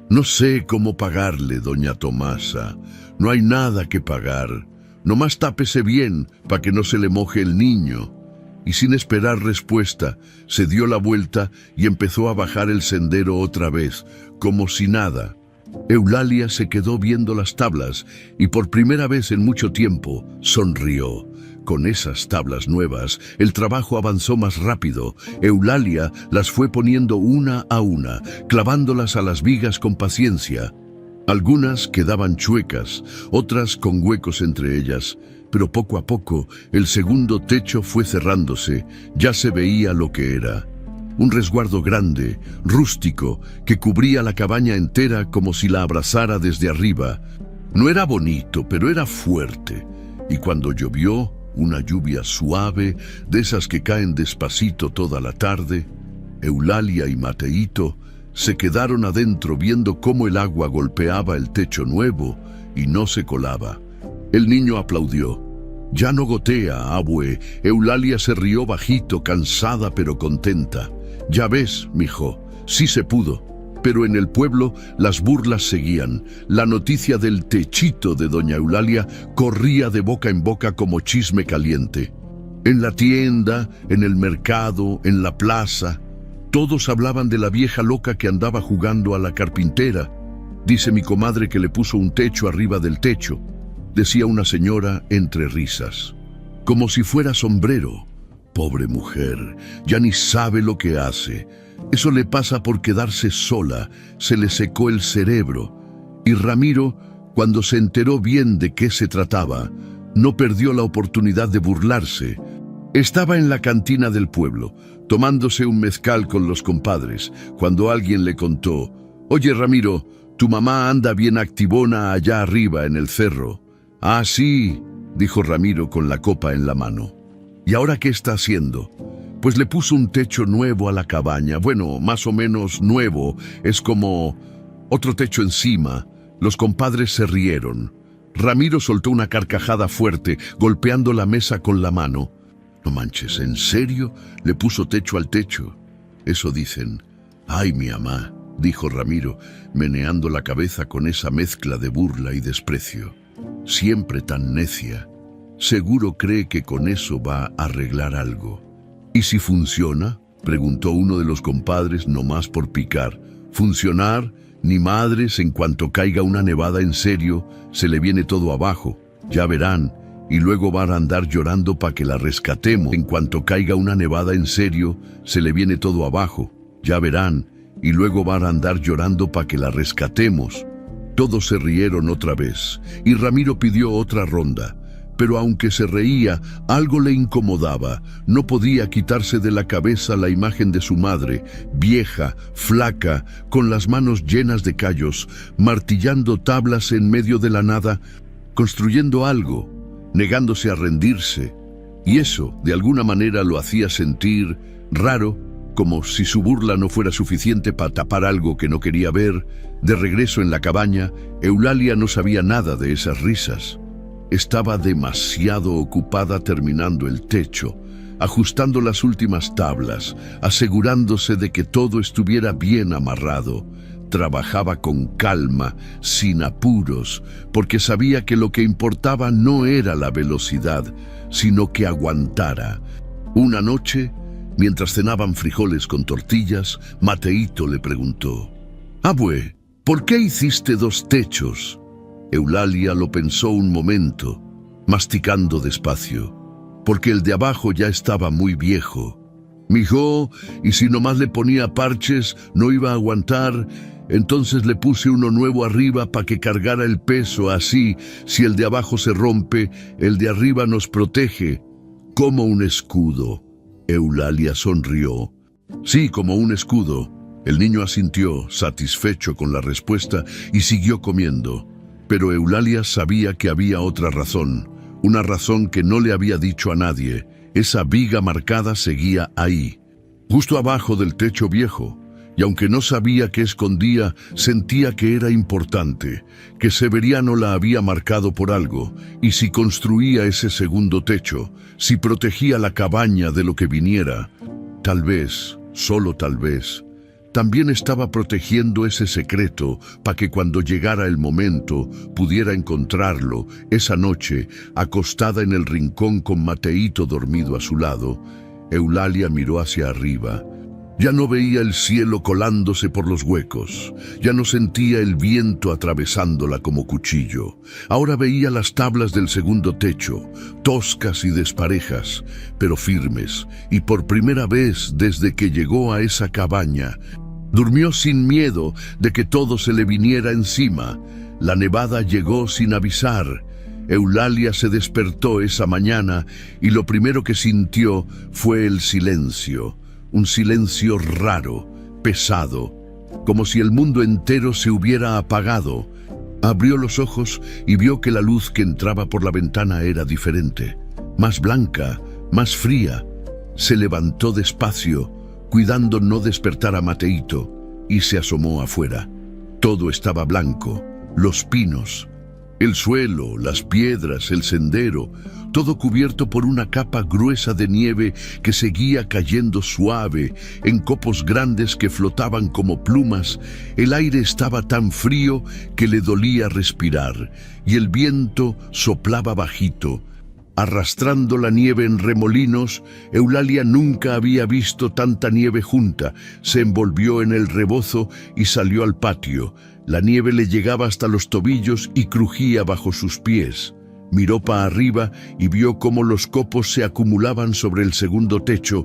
«No sé cómo pagarle, doña Tomasa. No hay nada que pagar. Nomás tápese bien pa' que no se le moje el niño». Y sin esperar respuesta, se dio la vuelta y empezó a bajar el sendero otra vez, como si nada. Eulalia se quedó viendo las tablas y por primera vez en mucho tiempo sonrió. Con esas tablas nuevas, el trabajo avanzó más rápido. Eulalia las fue poniendo una a una, clavándolas a las vigas con paciencia. Algunas quedaban chuecas, otras con huecos entre ellas, pero poco a poco el segundo techo fue cerrándose. Ya se veía lo que era. Un resguardo grande, rústico, que cubría la cabaña entera como si la abrazara desde arriba. No era bonito, pero era fuerte. Y cuando llovió, una lluvia suave, de esas que caen despacito toda la tarde, Eulalia y Mateíto se quedaron adentro viendo cómo el agua golpeaba el techo nuevo y no se colaba. El niño aplaudió. «Ya no gotea, abue». Eulalia se rió bajito, cansada pero contenta. «Ya ves, mijo, sí se pudo». Pero en el pueblo las burlas seguían. La noticia del techito de doña Eulalia corría de boca en boca como chisme caliente. En la tienda, en el mercado, en la plaza, todos hablaban de la vieja loca que andaba jugando a la carpintera. «Dice mi comadre que le puso un techo arriba del techo», decía una señora entre risas. «Como si fuera sombrero. Pobre mujer, ya ni sabe lo que hace. Eso le pasa por quedarse sola, se le secó el cerebro». Y Ramiro, cuando se enteró bien de qué se trataba, no perdió la oportunidad de burlarse. Estaba en la cantina del pueblo, tomándose un mezcal con los compadres, cuando alguien le contó: «Oye, Ramiro, tu mamá anda bien activona allá arriba en el cerro». «Ah, sí», dijo Ramiro con la copa en la mano. «¿Y ahora qué está haciendo?» «Pues le puso un techo nuevo a la cabaña. Bueno, más o menos nuevo, es como otro techo encima». Los compadres se rieron. Ramiro soltó una carcajada fuerte, golpeando la mesa con la mano. «No manches, ¿en serio le puso techo al techo?» «Eso dicen». «Ay, mi amá», dijo Ramiro, meneando la cabeza con esa mezcla de burla y desprecio. «Siempre tan necia. Seguro cree que con eso va a arreglar algo». «¿Y si funciona?», preguntó uno de los compadres nomás por picar. «¿Funcionar? Ni madres, en cuanto caiga una nevada en serio, se le viene todo abajo. Ya verán. Y luego van a andar llorando para que la rescatemos. En cuanto caiga una nevada en serio, se le viene todo abajo. Ya verán. Y luego van a andar llorando para que la rescatemos». Todos se rieron otra vez, y Ramiro pidió otra ronda. Pero aunque se reía, algo le incomodaba. No podía quitarse de la cabeza la imagen de su madre, vieja, flaca, con las manos llenas de callos, martillando tablas en medio de la nada, construyendo algo, negándose a rendirse. Y eso, de alguna manera, lo hacía sentir raro, como si su burla no fuera suficiente para tapar algo que no quería ver. De regreso en la cabaña, Eulalia no sabía nada de esas risas. Estaba demasiado ocupada terminando el techo, ajustando las últimas tablas, asegurándose de que todo estuviera bien amarrado. Trabajaba con calma, sin apuros, porque sabía que lo que importaba no era la velocidad, sino que aguantara. Una noche, mientras cenaban frijoles con tortillas, Mateíto le preguntó: «Abue, ¿Por qué hiciste 2 techos? Eulalia lo pensó un momento, masticando despacio, porque el de abajo ya estaba muy viejo. Mijo, y si nomás le ponía parches, no iba a aguantar. Entonces le puse uno nuevo arriba para que cargara el peso, así, si el de abajo se rompe, el de arriba nos protege. Como un escudo. Eulalia sonrió. Sí, como un escudo. El niño asintió, satisfecho con la respuesta, y siguió comiendo. Pero Eulalia sabía que había otra razón, una razón que no le había dicho a nadie. Esa viga marcada seguía ahí, justo abajo del techo viejo, y aunque no sabía qué escondía, sentía que era importante, que Severiano la había marcado por algo, y si construía ese segundo techo, si protegía la cabaña de lo que viniera, tal vez, solo tal vez, también estaba protegiendo ese secreto para que cuando llegara el momento pudiera encontrarlo esa noche, acostada en el rincón con Mateito dormido a su lado. Eulalia miró hacia arriba. Ya no veía el cielo colándose por los huecos, ya no sentía el viento atravesándola como cuchillo. Ahora veía las tablas del segundo techo, toscas y desparejas, pero firmes, y por primera vez desde que llegó a esa cabaña, durmió sin miedo de que todo se le viniera encima. La nevada llegó sin avisar. Eulalia se despertó esa mañana y lo primero que sintió fue el silencio. Un silencio raro, pesado, como si el mundo entero se hubiera apagado. Abrió los ojos y vio que la luz que entraba por la ventana era diferente, más blanca, más fría. Se levantó despacio, cuidando no despertar a Mateito, y se asomó afuera. Todo estaba blanco, los pinos, el suelo, las piedras, el sendero, todo cubierto por una capa gruesa de nieve que seguía cayendo suave en copos grandes que flotaban como plumas. El aire estaba tan frío que le dolía respirar, y el viento soplaba bajito, arrastrando la nieve en remolinos. Eulalia nunca había visto tanta nieve junta. Se envolvió en el rebozo y salió al patio. La nieve le llegaba hasta los tobillos y crujía bajo sus pies. Miró para arriba y vio cómo los copos se acumulaban sobre el segundo techo,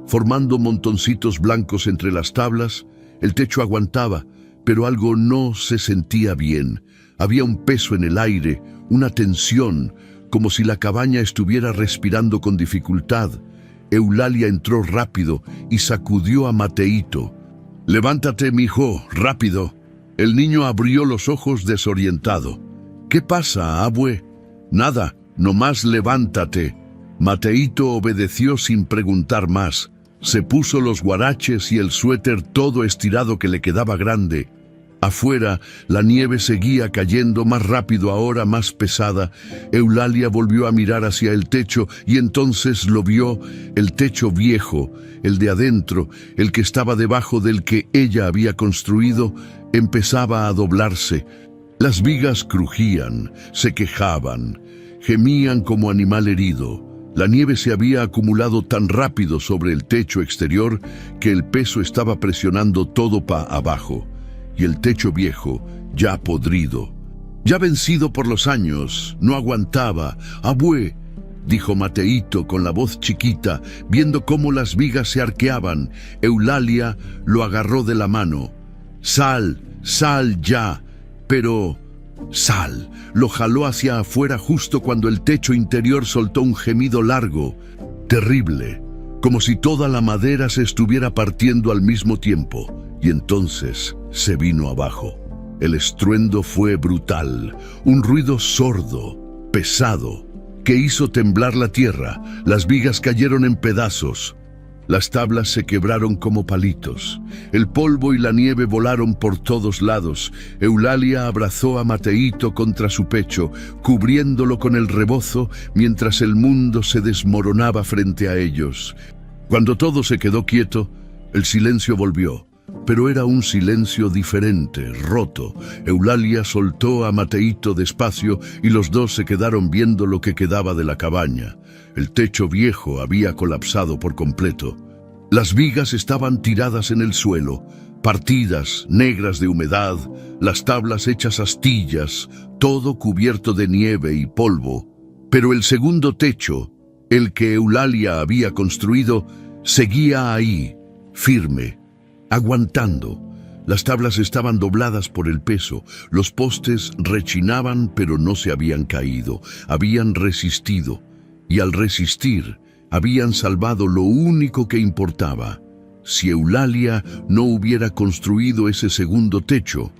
formando montoncitos blancos entre las tablas. El techo aguantaba, pero algo no se sentía bien. Había un peso en el aire, una tensión, como si la cabaña estuviera respirando con dificultad. Eulalia entró rápido y sacudió a Mateito. «Levántate, mijo, rápido». El niño abrió los ojos desorientado. «¿Qué pasa, abue?» «Nada, nomás levántate». Mateito obedeció sin preguntar más. Se puso los guaraches y el suéter todo estirado que le quedaba grande. Afuera, la nieve seguía cayendo más rápido, ahora más pesada. Eulalia volvió a mirar hacia el techo y entonces lo vio, el techo viejo, el de adentro, el que estaba debajo del que ella había construido, empezaba a doblarse. Las vigas crujían, se quejaban, gemían como animal herido. La nieve se había acumulado tan rápido sobre el techo exterior que el peso estaba presionando todo para abajo. Y el techo viejo, ya podrido, ya vencido por los años, no aguantaba. «Abue», dijo Mateito con la voz chiquita, viendo cómo las vigas se arqueaban. Eulalia lo agarró de la mano. «Sal, sal ya». «Pero...» «Sal». Lo jaló hacia afuera justo cuando el techo interior soltó un gemido largo, terrible, como si toda la madera se estuviera partiendo al mismo tiempo. Y entonces se vino abajo. El estruendo fue brutal, un ruido sordo, pesado, que hizo temblar la tierra. Las vigas cayeron en pedazos. Las tablas se quebraron como palitos. El polvo y la nieve volaron por todos lados. Eulalia abrazó a Mateito contra su pecho, cubriéndolo con el rebozo, mientras el mundo se desmoronaba frente a ellos. Cuando todo se quedó quieto, el silencio volvió. Pero era un silencio diferente, roto. Eulalia soltó a Mateito despacio y los dos se quedaron viendo lo que quedaba de la cabaña. El techo viejo había colapsado por completo. Las vigas estaban tiradas en el suelo, partidas, negras de humedad, las tablas hechas astillas, todo cubierto de nieve y polvo. Pero el segundo techo, el que Eulalia había construido, seguía ahí, firme, aguantando. Las tablas estaban dobladas por el peso, los postes rechinaban pero no se habían caído, habían resistido, y al resistir, habían salvado lo único que importaba. Si Eulalia no hubiera construido ese segundo techo,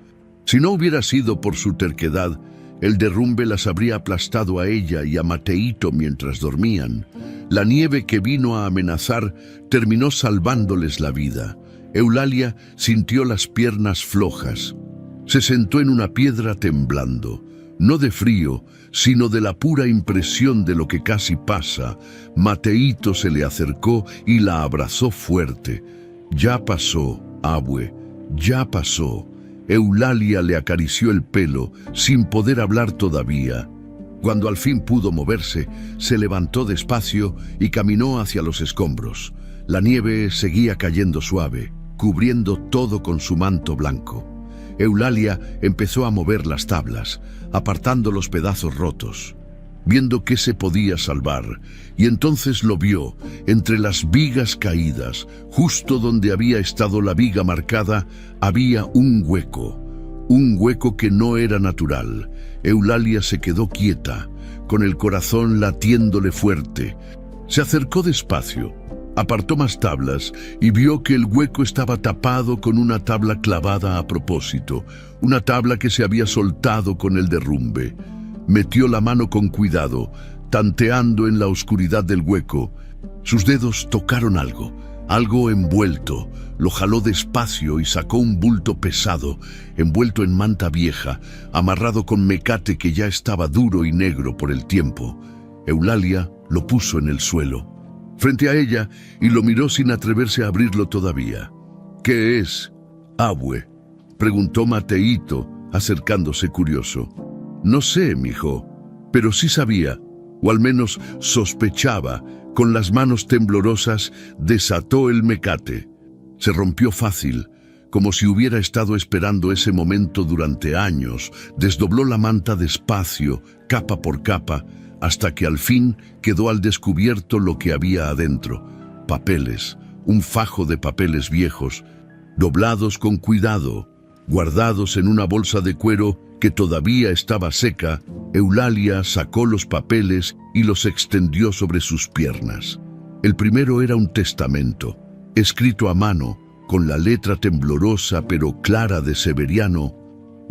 si no hubiera sido por su terquedad, el derrumbe las habría aplastado a ella y a Mateito mientras dormían. La nieve que vino a amenazar terminó salvándoles la vida. Eulalia sintió las piernas flojas. Se sentó en una piedra temblando, no de frío, sino de la pura impresión de lo que casi pasa. Mateito se le acercó y la abrazó fuerte. «Ya pasó, abue, ya pasó». Eulalia le acarició el pelo, sin poder hablar todavía. Cuando al fin pudo moverse, se levantó despacio y caminó hacia los escombros. La nieve seguía cayendo suave, cubriendo todo con su manto blanco. Eulalia empezó a mover las tablas, apartando los pedazos rotos, viendo qué se podía salvar, y entonces lo vio, entre las vigas caídas, justo donde había estado la viga marcada, había un hueco que no era natural. Eulalia se quedó quieta, con el corazón latiéndole fuerte. Se acercó despacio, apartó más tablas y vio que el hueco estaba tapado con una tabla clavada a propósito, una tabla que se había soltado con el derrumbe. Metió la mano con cuidado, tanteando en la oscuridad del hueco. Sus dedos tocaron algo envuelto. Lo jaló despacio y sacó un bulto pesado, envuelto en manta vieja, amarrado con mecate que ya estaba duro y negro por el tiempo. Eulalia lo puso en el suelo, frente a ella, y lo miró sin atreverse a abrirlo todavía. «¿Qué es, abue?», preguntó Mateito, acercándose curioso. «No sé, mijo», pero sí sabía, o al menos sospechaba. Con las manos temblorosas desató el mecate. Se rompió fácil, como si hubiera estado esperando ese momento durante años. Desdobló la manta despacio, capa por capa, hasta que al fin quedó al descubierto lo que había adentro. Papeles, un fajo de papeles viejos, doblados con cuidado, guardados en una bolsa de cuero que todavía estaba seca. Eulalia sacó los papeles y los extendió sobre sus piernas. El primero era un testamento, escrito a mano, con la letra temblorosa pero clara de Severiano.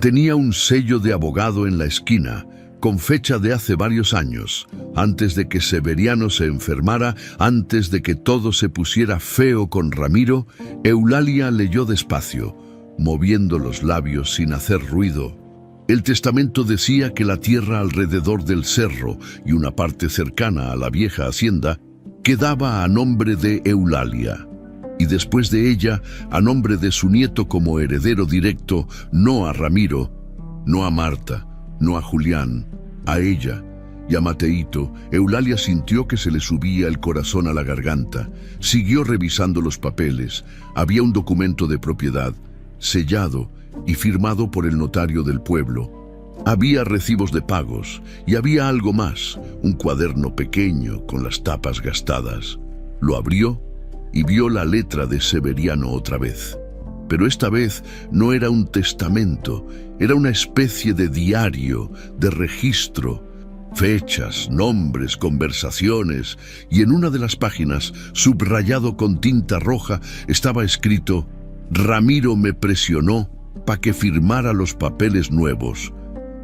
Tenía un sello de abogado en la esquina, con fecha de hace varios años, antes de que Severiano se enfermara, antes de que todo se pusiera feo con Ramiro. Eulalia leyó despacio, moviendo los labios sin hacer ruido. El testamento decía que la tierra alrededor del cerro y una parte cercana a la vieja hacienda quedaba a nombre de Eulalia, y después de ella a nombre de su nieto como heredero directo, no a Ramiro, no a Marta, no a Julián, a ella y a Mateito. Eulalia sintió que se le subía el corazón a la garganta. Siguió revisando los papeles. Había un documento de propiedad, sellado y firmado por el notario del pueblo. Había recibos de pagos y había algo más, un cuaderno pequeño con las tapas gastadas. Lo abrió y vio la letra de Severiano otra vez. Pero esta vez no era un testamento, era una especie de diario, de registro. Fechas, nombres, conversaciones, y en una de las páginas, subrayado con tinta roja, estaba escrito: «Ramiro me presionó para que firmara los papeles nuevos.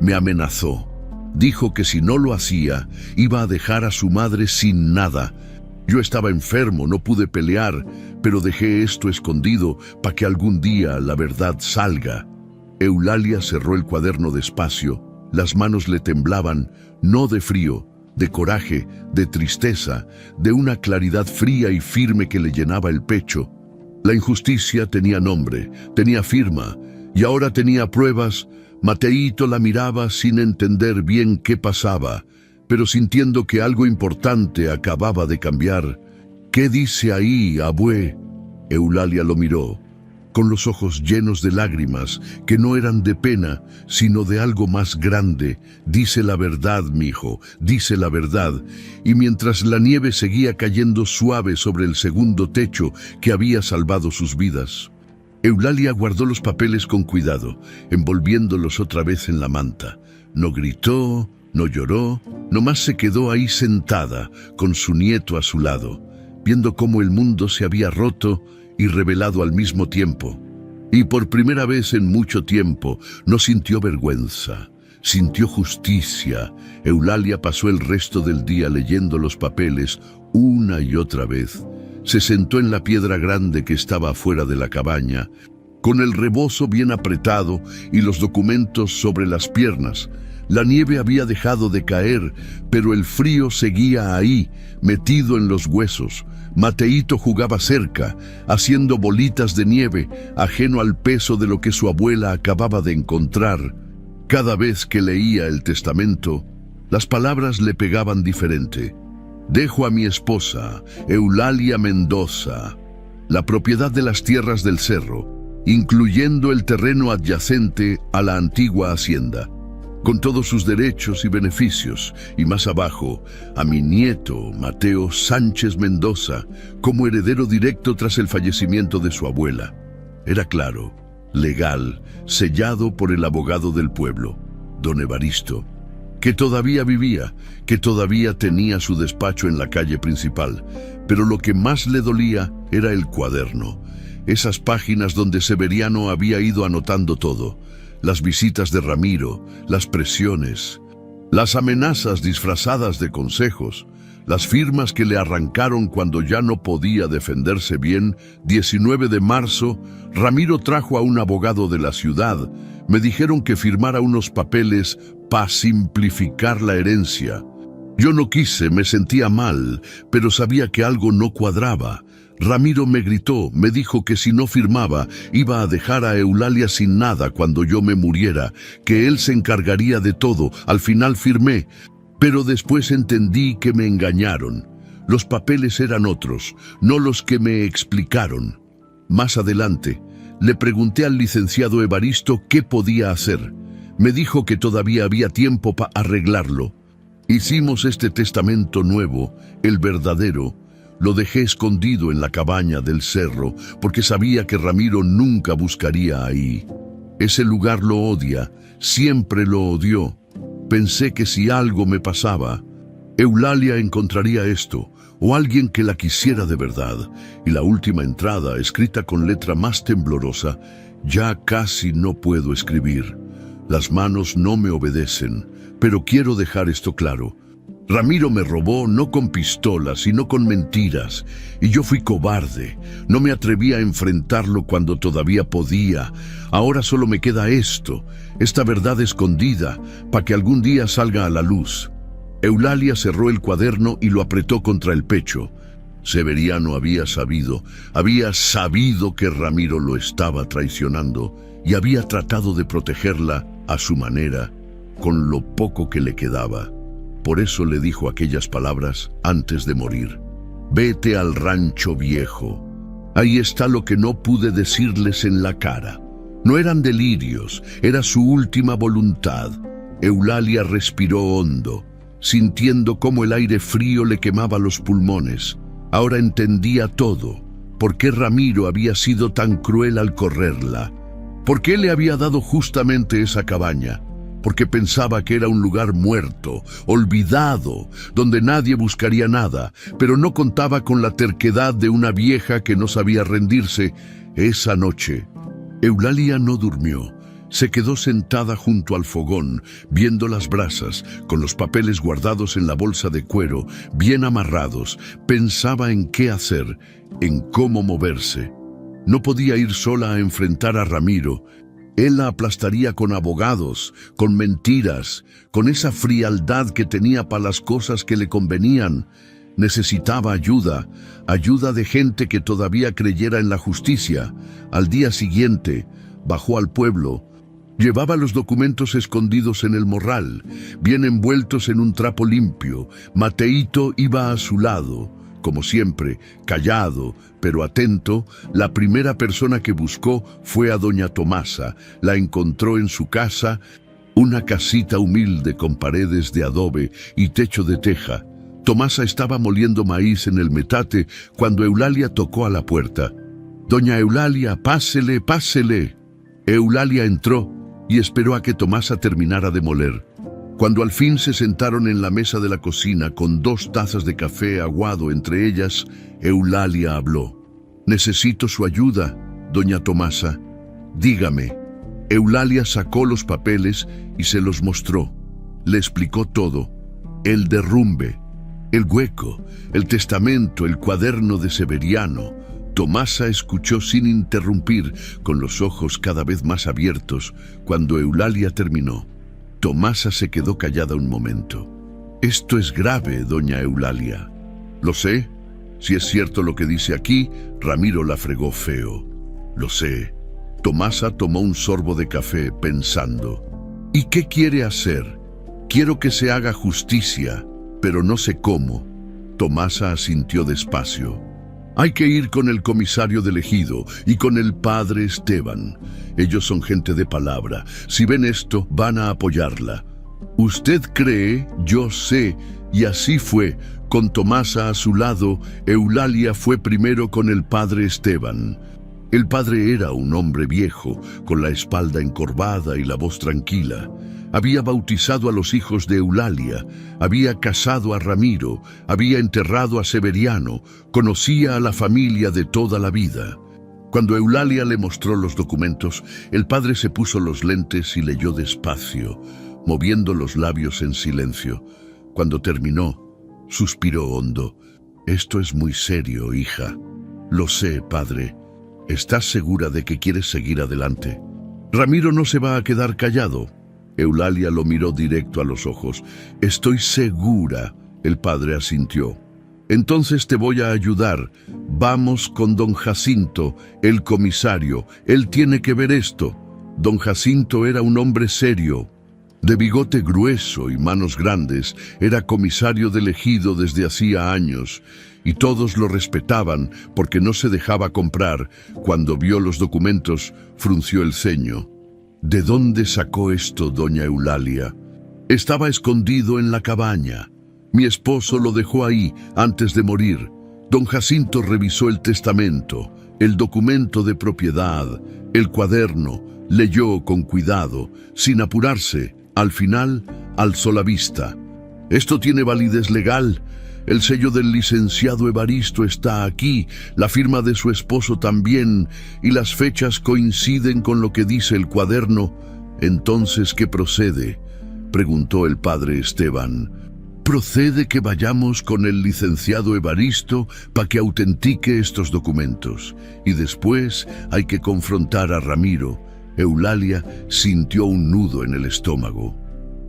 Me amenazó. Dijo que si no lo hacía, iba a dejar a su madre sin nada. Yo estaba enfermo, no pude pelear, pero dejé esto escondido para que algún día la verdad salga». Eulalia cerró el cuaderno despacio. Las manos le temblaban, no de frío, de coraje, de tristeza, de una claridad fría y firme que le llenaba el pecho. La injusticia tenía nombre, tenía firma, y ahora tenía pruebas. Mateito la miraba sin entender bien qué pasaba, pero sintiendo que algo importante acababa de cambiar. «¿Qué dice ahí, abue?». Eulalia lo miró. con los ojos llenos de lágrimas, que no eran de pena, sino de algo más grande. Dice la verdad, mi hijo, dice la verdad. Y mientras la nieve seguía cayendo suave sobre el segundo techo que había salvado sus vidas, Eulalia guardó los papeles con cuidado, envolviéndolos otra vez en la manta. No gritó, no lloró, nomás se quedó ahí sentada, con su nieto a su lado, viendo cómo el mundo se había roto y revelado al mismo tiempo. Y por primera vez en mucho tiempo no sintió vergüenza, sintió justicia. Eulalia pasó el resto del día leyendo los papeles una y otra vez. Se sentó en la piedra grande que estaba afuera de la cabaña, con el rebozo bien apretado y los documentos sobre las piernas. La nieve había dejado de caer, pero el frío seguía ahí, metido en los huesos. Mateíto jugaba cerca, haciendo bolitas de nieve, ajeno al peso de lo que su abuela acababa de encontrar. Cada vez que leía el testamento, las palabras le pegaban diferente. Dejo a mi esposa, Eulalia Mendoza, la propiedad de las tierras del cerro, incluyendo el terreno adyacente a la antigua hacienda, con todos sus derechos y beneficios, y más abajo, a mi nieto, Mateo Sánchez Mendoza, como heredero directo tras el fallecimiento de su abuela. Era claro, legal, sellado por el abogado del pueblo, don Evaristo, que todavía vivía, que todavía tenía su despacho en la calle principal, pero lo que más le dolía era el cuaderno, esas páginas donde Severiano había ido anotando todo. Las visitas de Ramiro, las presiones, las amenazas disfrazadas de consejos, las firmas que le arrancaron cuando ya no podía defenderse bien. 19 de marzo, Ramiro trajo a un abogado de la ciudad. Me dijeron que firmara unos papeles para simplificar la herencia. Yo no quise, me sentía mal, pero sabía que algo no cuadraba. Ramiro me gritó, me dijo que si no firmaba, iba a dejar a Eulalia sin nada cuando yo me muriera, que él se encargaría de todo. Al final firmé, pero después entendí que me engañaron. Los papeles eran otros, no los que me explicaron. Más adelante, le pregunté al licenciado Evaristo qué podía hacer. Me dijo que todavía había tiempo para arreglarlo. Hicimos este testamento nuevo, el verdadero. Lo dejé escondido en la cabaña del cerro porque sabía que Ramiro nunca buscaría ahí. Ese lugar lo odia, siempre lo odió. Pensé que si algo me pasaba, Eulalia encontraría esto, o alguien que la quisiera de verdad. Y la última entrada, escrita con letra más temblorosa: ya casi no puedo escribir. Las manos no me obedecen, pero quiero dejar esto claro. Ramiro me robó no con pistolas, sino con mentiras, y yo fui cobarde. No me atreví a enfrentarlo cuando todavía podía. Ahora solo me queda esto, esta verdad escondida, para que algún día salga a la luz. Eulalia cerró el cuaderno y lo apretó contra el pecho. Severiano había sabido que Ramiro lo estaba traicionando y había tratado de protegerla a su manera, con lo poco que le quedaba. Por eso le dijo aquellas palabras antes de morir: vete al rancho viejo. Ahí está lo que no pude decirles en la cara. No eran delirios, era su última voluntad. Eulalia respiró hondo, sintiendo cómo el aire frío le quemaba los pulmones. Ahora entendía todo. ¿Por qué Ramiro había sido tan cruel al correrla? ¿Por qué le había dado justamente esa cabaña? Porque pensaba que era un lugar muerto, olvidado, donde nadie buscaría nada, pero no contaba con la terquedad de una vieja que no sabía rendirse. Esa noche, Eulalia no durmió. Se quedó sentada junto al fogón, viendo las brasas, con los papeles guardados en la bolsa de cuero, bien amarrados. Pensaba en qué hacer, en cómo moverse. No podía ir sola a enfrentar a Ramiro. Él la aplastaría con abogados, con mentiras, con esa frialdad que tenía para las cosas que le convenían. Necesitaba ayuda de gente que todavía creyera en la justicia. Al día siguiente, bajó al pueblo. Llevaba los documentos escondidos en el morral, bien envueltos en un trapo limpio. Mateíto iba a su lado, Como siempre, callado, pero atento, la primera persona que buscó fue a doña Tomasa. La encontró en su casa, una casita humilde con paredes de adobe y techo de teja. Tomasa estaba moliendo maíz en el metate cuando Eulalia tocó a la puerta. «Doña Eulalia, pásele, pásele». Eulalia entró y esperó a que Tomasa terminara de moler. Cuando al fin se sentaron en la mesa de la cocina con 2 tazas de café aguado entre ellas, Eulalia habló. «Necesito su ayuda, doña Tomasa. Dígame». Eulalia sacó los papeles y se los mostró. Le explicó todo: el derrumbe, el hueco, el testamento, el cuaderno de Severiano. Tomasa escuchó sin interrumpir, con los ojos cada vez más abiertos. Cuando Eulalia terminó, Tomasa se quedó callada un momento. «Esto es grave, doña Eulalia». «Lo sé. Si es cierto lo que dice aquí, Ramiro la fregó feo». «Lo sé». Tomasa tomó un sorbo de café, pensando. «¿Y qué quiere hacer?» «Quiero que se haga justicia, pero no sé cómo». Tomasa asintió despacio. «Hay que ir con el comisario del ejido y con el padre Esteban. Ellos son gente de palabra. Si ven esto, van a apoyarla». «Usted cree, yo sé», y así fue. Con Tomasa a su lado, Eulalia fue primero con el padre Esteban. El padre era un hombre viejo, con la espalda encorvada y la voz tranquila. Había bautizado a los hijos de Eulalia, había casado a Ramiro, había enterrado a Severiano, conocía a la familia de toda la vida. Cuando Eulalia le mostró los documentos, el padre se puso los lentes y leyó despacio, moviendo los labios en silencio. Cuando terminó, suspiró hondo. «Esto es muy serio, hija». «Lo sé, padre». «¿Estás segura de que quieres seguir adelante?» «Ramiro no se va a quedar callado». Eulalia lo miró directo a los ojos. «Estoy segura», el padre asintió. «Entonces te voy a ayudar. Vamos con don Jacinto, el comisario. Él tiene que ver esto». Don Jacinto era un hombre serio, de bigote grueso y manos grandes. Era comisario del ejido desde hacía años, y todos lo respetaban porque no se dejaba comprar. Cuando vio los documentos, frunció el ceño. «¿De dónde sacó esto, doña Eulalia?» «Estaba escondido en la cabaña. Mi esposo lo dejó ahí antes de morir». Don Jacinto revisó el testamento, el documento de propiedad, el cuaderno, leyó con cuidado, sin apurarse. Al final, alzó la vista. «Esto tiene validez legal. El sello del licenciado Evaristo está aquí, la firma de su esposo también, y las fechas coinciden con lo que dice el cuaderno». «Entonces, ¿qué procede?», preguntó el padre Esteban. «Procede que vayamos con el licenciado Evaristo para que autentique estos documentos. Y después hay que confrontar a Ramiro». Eulalia sintió un nudo en el estómago.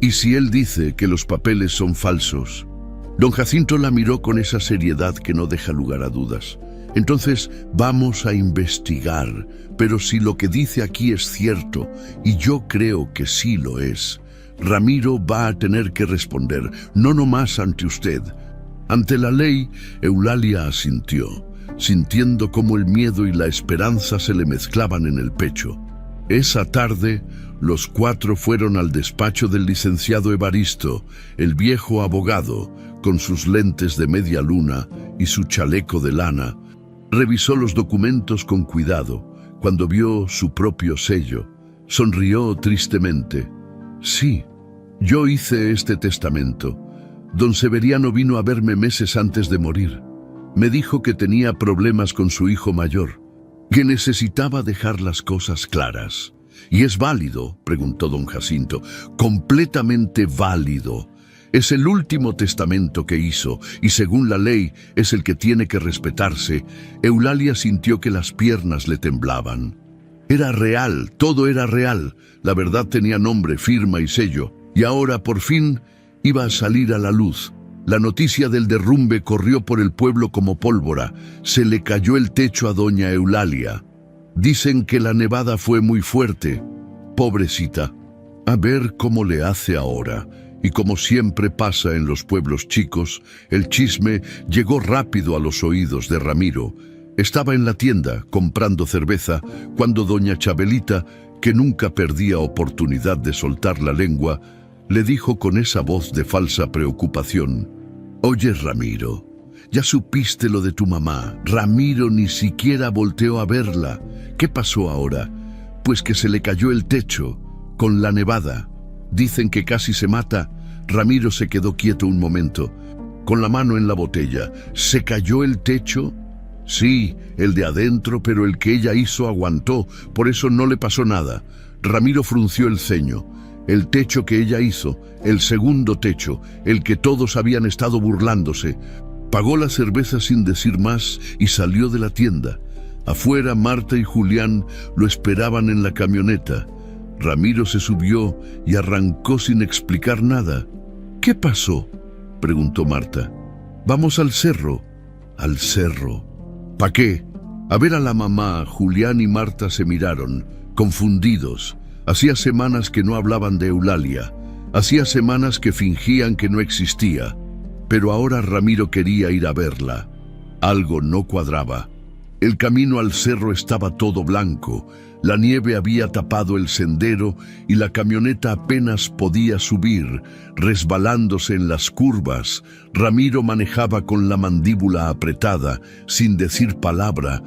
«¿Y si él dice que los papeles son falsos?». Don Jacinto la miró con esa seriedad que no deja lugar a dudas. «Entonces vamos a investigar, pero si lo que dice aquí es cierto, y yo creo que sí lo es, Ramiro va a tener que responder, no nomás ante usted». Ante la ley, Eulalia asintió, sintiendo cómo el miedo y la esperanza se le mezclaban en el pecho. Esa tarde, los 4 fueron al despacho del licenciado Evaristo, el viejo abogado, con sus lentes de media luna y su chaleco de lana. Revisó los documentos con cuidado. Cuando vio su propio sello, sonrió tristemente. «Sí, yo hice este testamento. Don Severiano vino a verme meses antes de morir. Me dijo que tenía problemas con su hijo mayor, que necesitaba dejar las cosas claras». «¿Y es válido?», preguntó don Jacinto. «Completamente válido. Es el último testamento que hizo, y según la ley es el que tiene que respetarse». Eulalia sintió que las piernas le temblaban. Era real, todo era real. La verdad tenía nombre, firma y sello, y ahora por fin iba a salir a la luz. La noticia del derrumbe corrió por el pueblo como pólvora. Se le cayó el techo a doña Eulalia. «Dicen que la nevada fue muy fuerte. Pobrecita. A ver cómo le hace ahora». Y como siempre pasa en los pueblos chicos, el chisme llegó rápido a los oídos de Ramiro. Estaba en la tienda comprando cerveza cuando doña Chabelita, que nunca perdía oportunidad de soltar la lengua, le dijo con esa voz de falsa preocupación: «Oye, Ramiro, ya supiste lo de tu mamá». Ramiro ni siquiera volteó a verla. «¿Qué pasó ahora?» «Pues que se le cayó el techo, con la nevada. Dicen que casi se mata». Ramiro se quedó quieto un momento, con la mano en la botella. «¿Se cayó el techo?» «Sí, el de adentro, pero el que ella hizo aguantó, por eso no le pasó nada». Ramiro frunció el ceño. El techo que ella hizo, el segundo techo, el que todos habían estado burlándose. Pagó la cerveza sin decir más y salió de la tienda. Afuera, Marta y Julián lo esperaban en la camioneta. Ramiro se subió y arrancó sin explicar nada. «¿Qué pasó?», preguntó Marta. «Vamos al cerro». «¿Al cerro? ¿Pa qué?». A ver a la mamá. Julián y Marta se miraron, confundidos. Hacía semanas que no hablaban de Eulalia. Hacía semanas que fingían que no existía. Pero ahora Ramiro quería ir a verla. Algo no cuadraba. El camino al cerro estaba todo blanco. La nieve había tapado el sendero y la camioneta apenas podía subir, resbalándose en las curvas. Ramiro manejaba con la mandíbula apretada, sin decir palabra.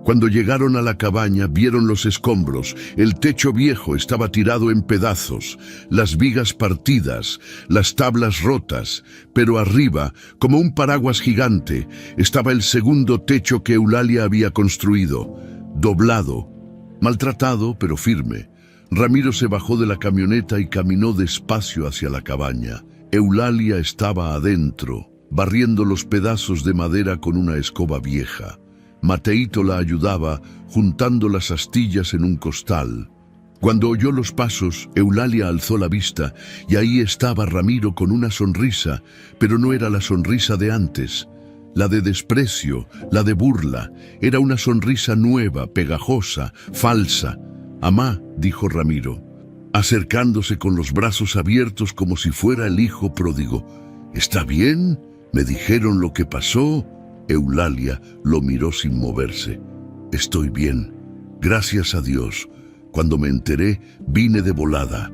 Cuando llegaron a la cabaña, vieron los escombros. El techo viejo estaba tirado en pedazos, las vigas partidas, las tablas rotas. Pero arriba, como un paraguas gigante, estaba el segundo techo que Eulalia había construido, doblado, maltratado pero firme. Ramiro se bajó de la camioneta y caminó despacio hacia la cabaña. Eulalia estaba adentro, barriendo los pedazos de madera con una escoba vieja. Mateito la ayudaba, juntando las astillas en un costal. Cuando oyó los pasos, Eulalia alzó la vista y ahí estaba Ramiro con una sonrisa, pero no era la sonrisa de antes. La de desprecio, la de burla. Era una sonrisa nueva, pegajosa, falsa. «Amá», dijo Ramiro, acercándose con los brazos abiertos como si fuera el hijo pródigo. «¿Está bien? ¿Me dijeron lo que pasó?» Eulalia lo miró sin moverse. «Estoy bien, gracias a Dios. Cuando me enteré, vine de volada».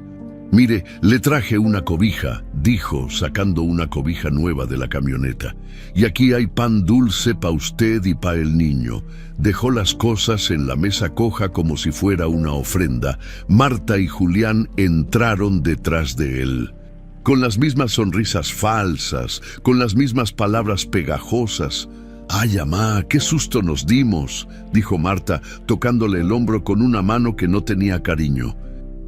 «Mire, le traje una cobija», dijo, sacando una cobija nueva de la camioneta. «Y aquí hay pan dulce pa' usted y pa' el niño». Dejó las cosas en la mesa coja como si fuera una ofrenda. Marta y Julián entraron detrás de él, con las mismas sonrisas falsas, con las mismas palabras pegajosas. «Ay, amá, qué susto nos dimos», dijo Marta, tocándole el hombro con una mano que no tenía cariño.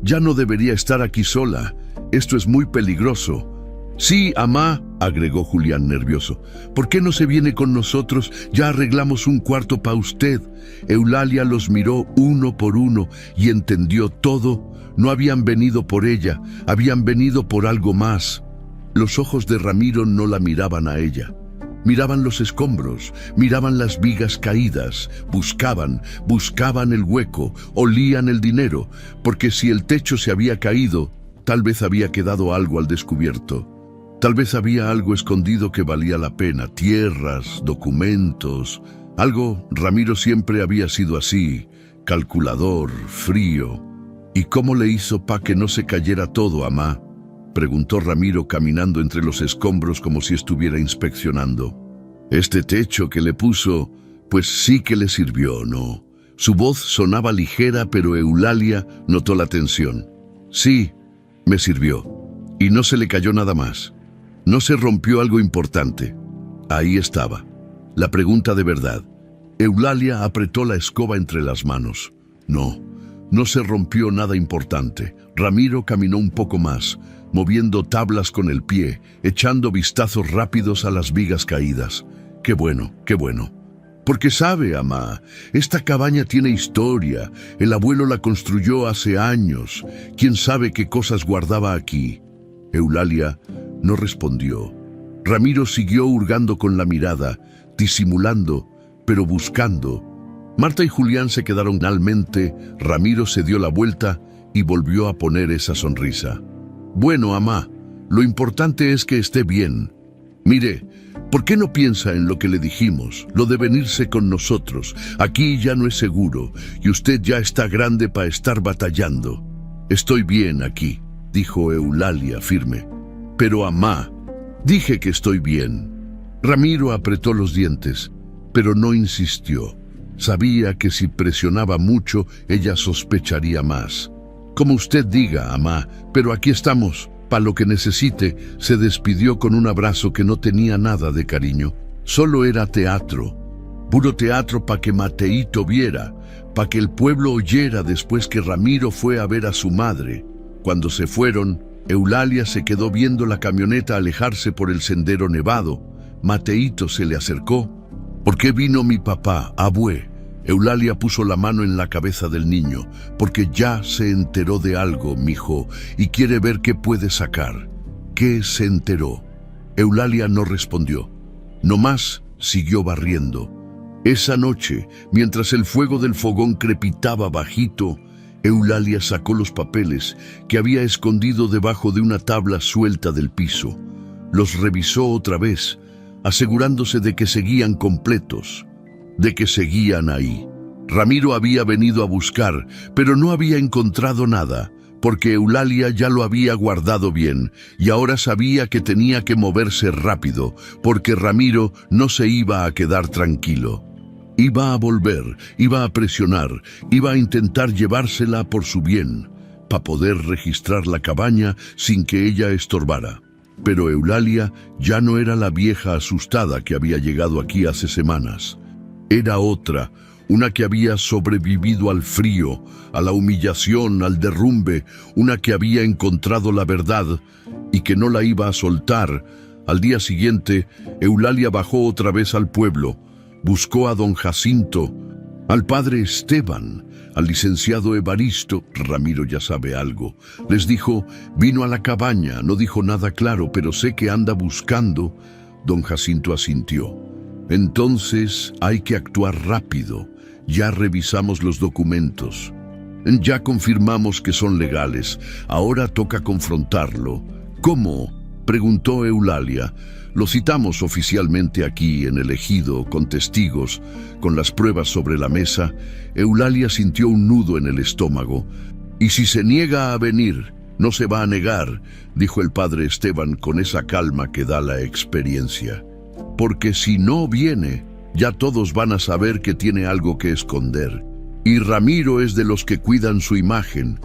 «Ya no debería estar aquí sola. Esto es muy peligroso». «Sí, amá», agregó Julián nervioso. «¿Por qué no se viene con nosotros? Ya arreglamos un cuarto para usted». Eulalia los miró uno por uno y entendió todo. No habían venido por ella, habían venido por algo más. Los ojos de Ramiro no la miraban a ella. Miraban los escombros, miraban las vigas caídas, buscaban el hueco, olían el dinero, porque si el techo se había caído, tal vez había quedado algo al descubierto. Tal vez había algo escondido que valía la pena, tierras, documentos, algo. Ramiro siempre había sido así, calculador, frío. «¿Y cómo le hizo pa' que no se cayera todo, amá?», preguntó Ramiro caminando entre los escombros como si estuviera inspeccionando. «Este techo que le puso, pues sí que le sirvió, ¿no?». Su voz sonaba ligera, pero Eulalia notó la tensión. «Sí, me sirvió. Y no se le cayó nada más. No se rompió algo importante». Ahí estaba, la pregunta de verdad. Eulalia apretó la escoba entre las manos. No se rompió nada importante. Ramiro caminó un poco más, moviendo tablas con el pie, echando vistazos rápidos a las vigas caídas. «Qué bueno, qué bueno. Porque sabe, amá, esta cabaña tiene historia. El abuelo la construyó hace años. ¿Quién sabe qué cosas guardaba aquí?». Eulalia no respondió. Ramiro siguió hurgando con la mirada, disimulando, pero buscando. Marta y Julián se quedaron finalmente. Ramiro se dio la vuelta y volvió a poner esa sonrisa. «Bueno, amá, Lo importante es que esté bien. Mire, ¿por qué no piensa en lo que le dijimos, lo de venirse con nosotros? Aquí ya no es seguro y usted ya está grande para estar batallando. Estoy bien aquí, dijo Eulalia firme. Pero amá, dije que estoy bien. Ramiro apretó los dientes, pero no insistió. Sabía que si presionaba mucho, ella sospecharía más. Como usted diga, amá, pero aquí estamos. Pa' lo que necesite. Se despidió con un abrazo que no tenía nada de cariño. Solo era teatro. Puro teatro pa' que Mateito viera, pa' que el pueblo oyera después que Ramiro fue a ver a su madre. Cuando se fueron, Eulalia se quedó viendo la camioneta alejarse por el sendero nevado. Mateito se le acercó. ¿Por qué vino mi papá, abue? Eulalia puso la mano en la cabeza del niño, porque ya se enteró de algo, mijo, y quiere ver qué puede sacar. ¿Qué se enteró? Eulalia no respondió. Nomás siguió barriendo. Esa noche, mientras el fuego del fogón crepitaba bajito, Eulalia sacó los papeles que había escondido debajo de una tabla suelta del piso. Los revisó otra vez, asegurándose de que seguían completos, de que seguían ahí. Ramiro había venido a buscar, pero no había encontrado nada, porque Eulalia ya lo había guardado bien, y ahora sabía que tenía que moverse rápido, porque Ramiro no se iba a quedar tranquilo. Iba a volver, iba a presionar, iba a intentar llevársela por su bien, para poder registrar la cabaña sin que ella estorbara. Pero Eulalia ya no era la vieja asustada que había llegado aquí hace semanas. Era otra, una que había sobrevivido al frío, a la humillación, al derrumbe, una que había encontrado la verdad y que no la iba a soltar. Al día siguiente, Eulalia bajó otra vez al pueblo, buscó a don Jacinto, al padre Esteban, al licenciado Evaristo. Ramiro ya sabe algo. Les dijo, vino a la cabaña, no dijo nada claro, pero sé que anda buscando. Don Jacinto asintió. Entonces hay que actuar rápido. Ya revisamos los documentos. Ya confirmamos que son legales. Ahora toca confrontarlo. ¿Cómo?, preguntó Eulalia. Lo citamos oficialmente aquí en el ejido, con testigos, con las pruebas sobre la mesa. Eulalia sintió un nudo en el estómago. Y si se niega a venir, no se va a negar, dijo el padre Esteban con esa calma que da la experiencia. Porque si no viene, ya todos van a saber que tiene algo que esconder. Y Ramiro es de los que cuidan su imagen.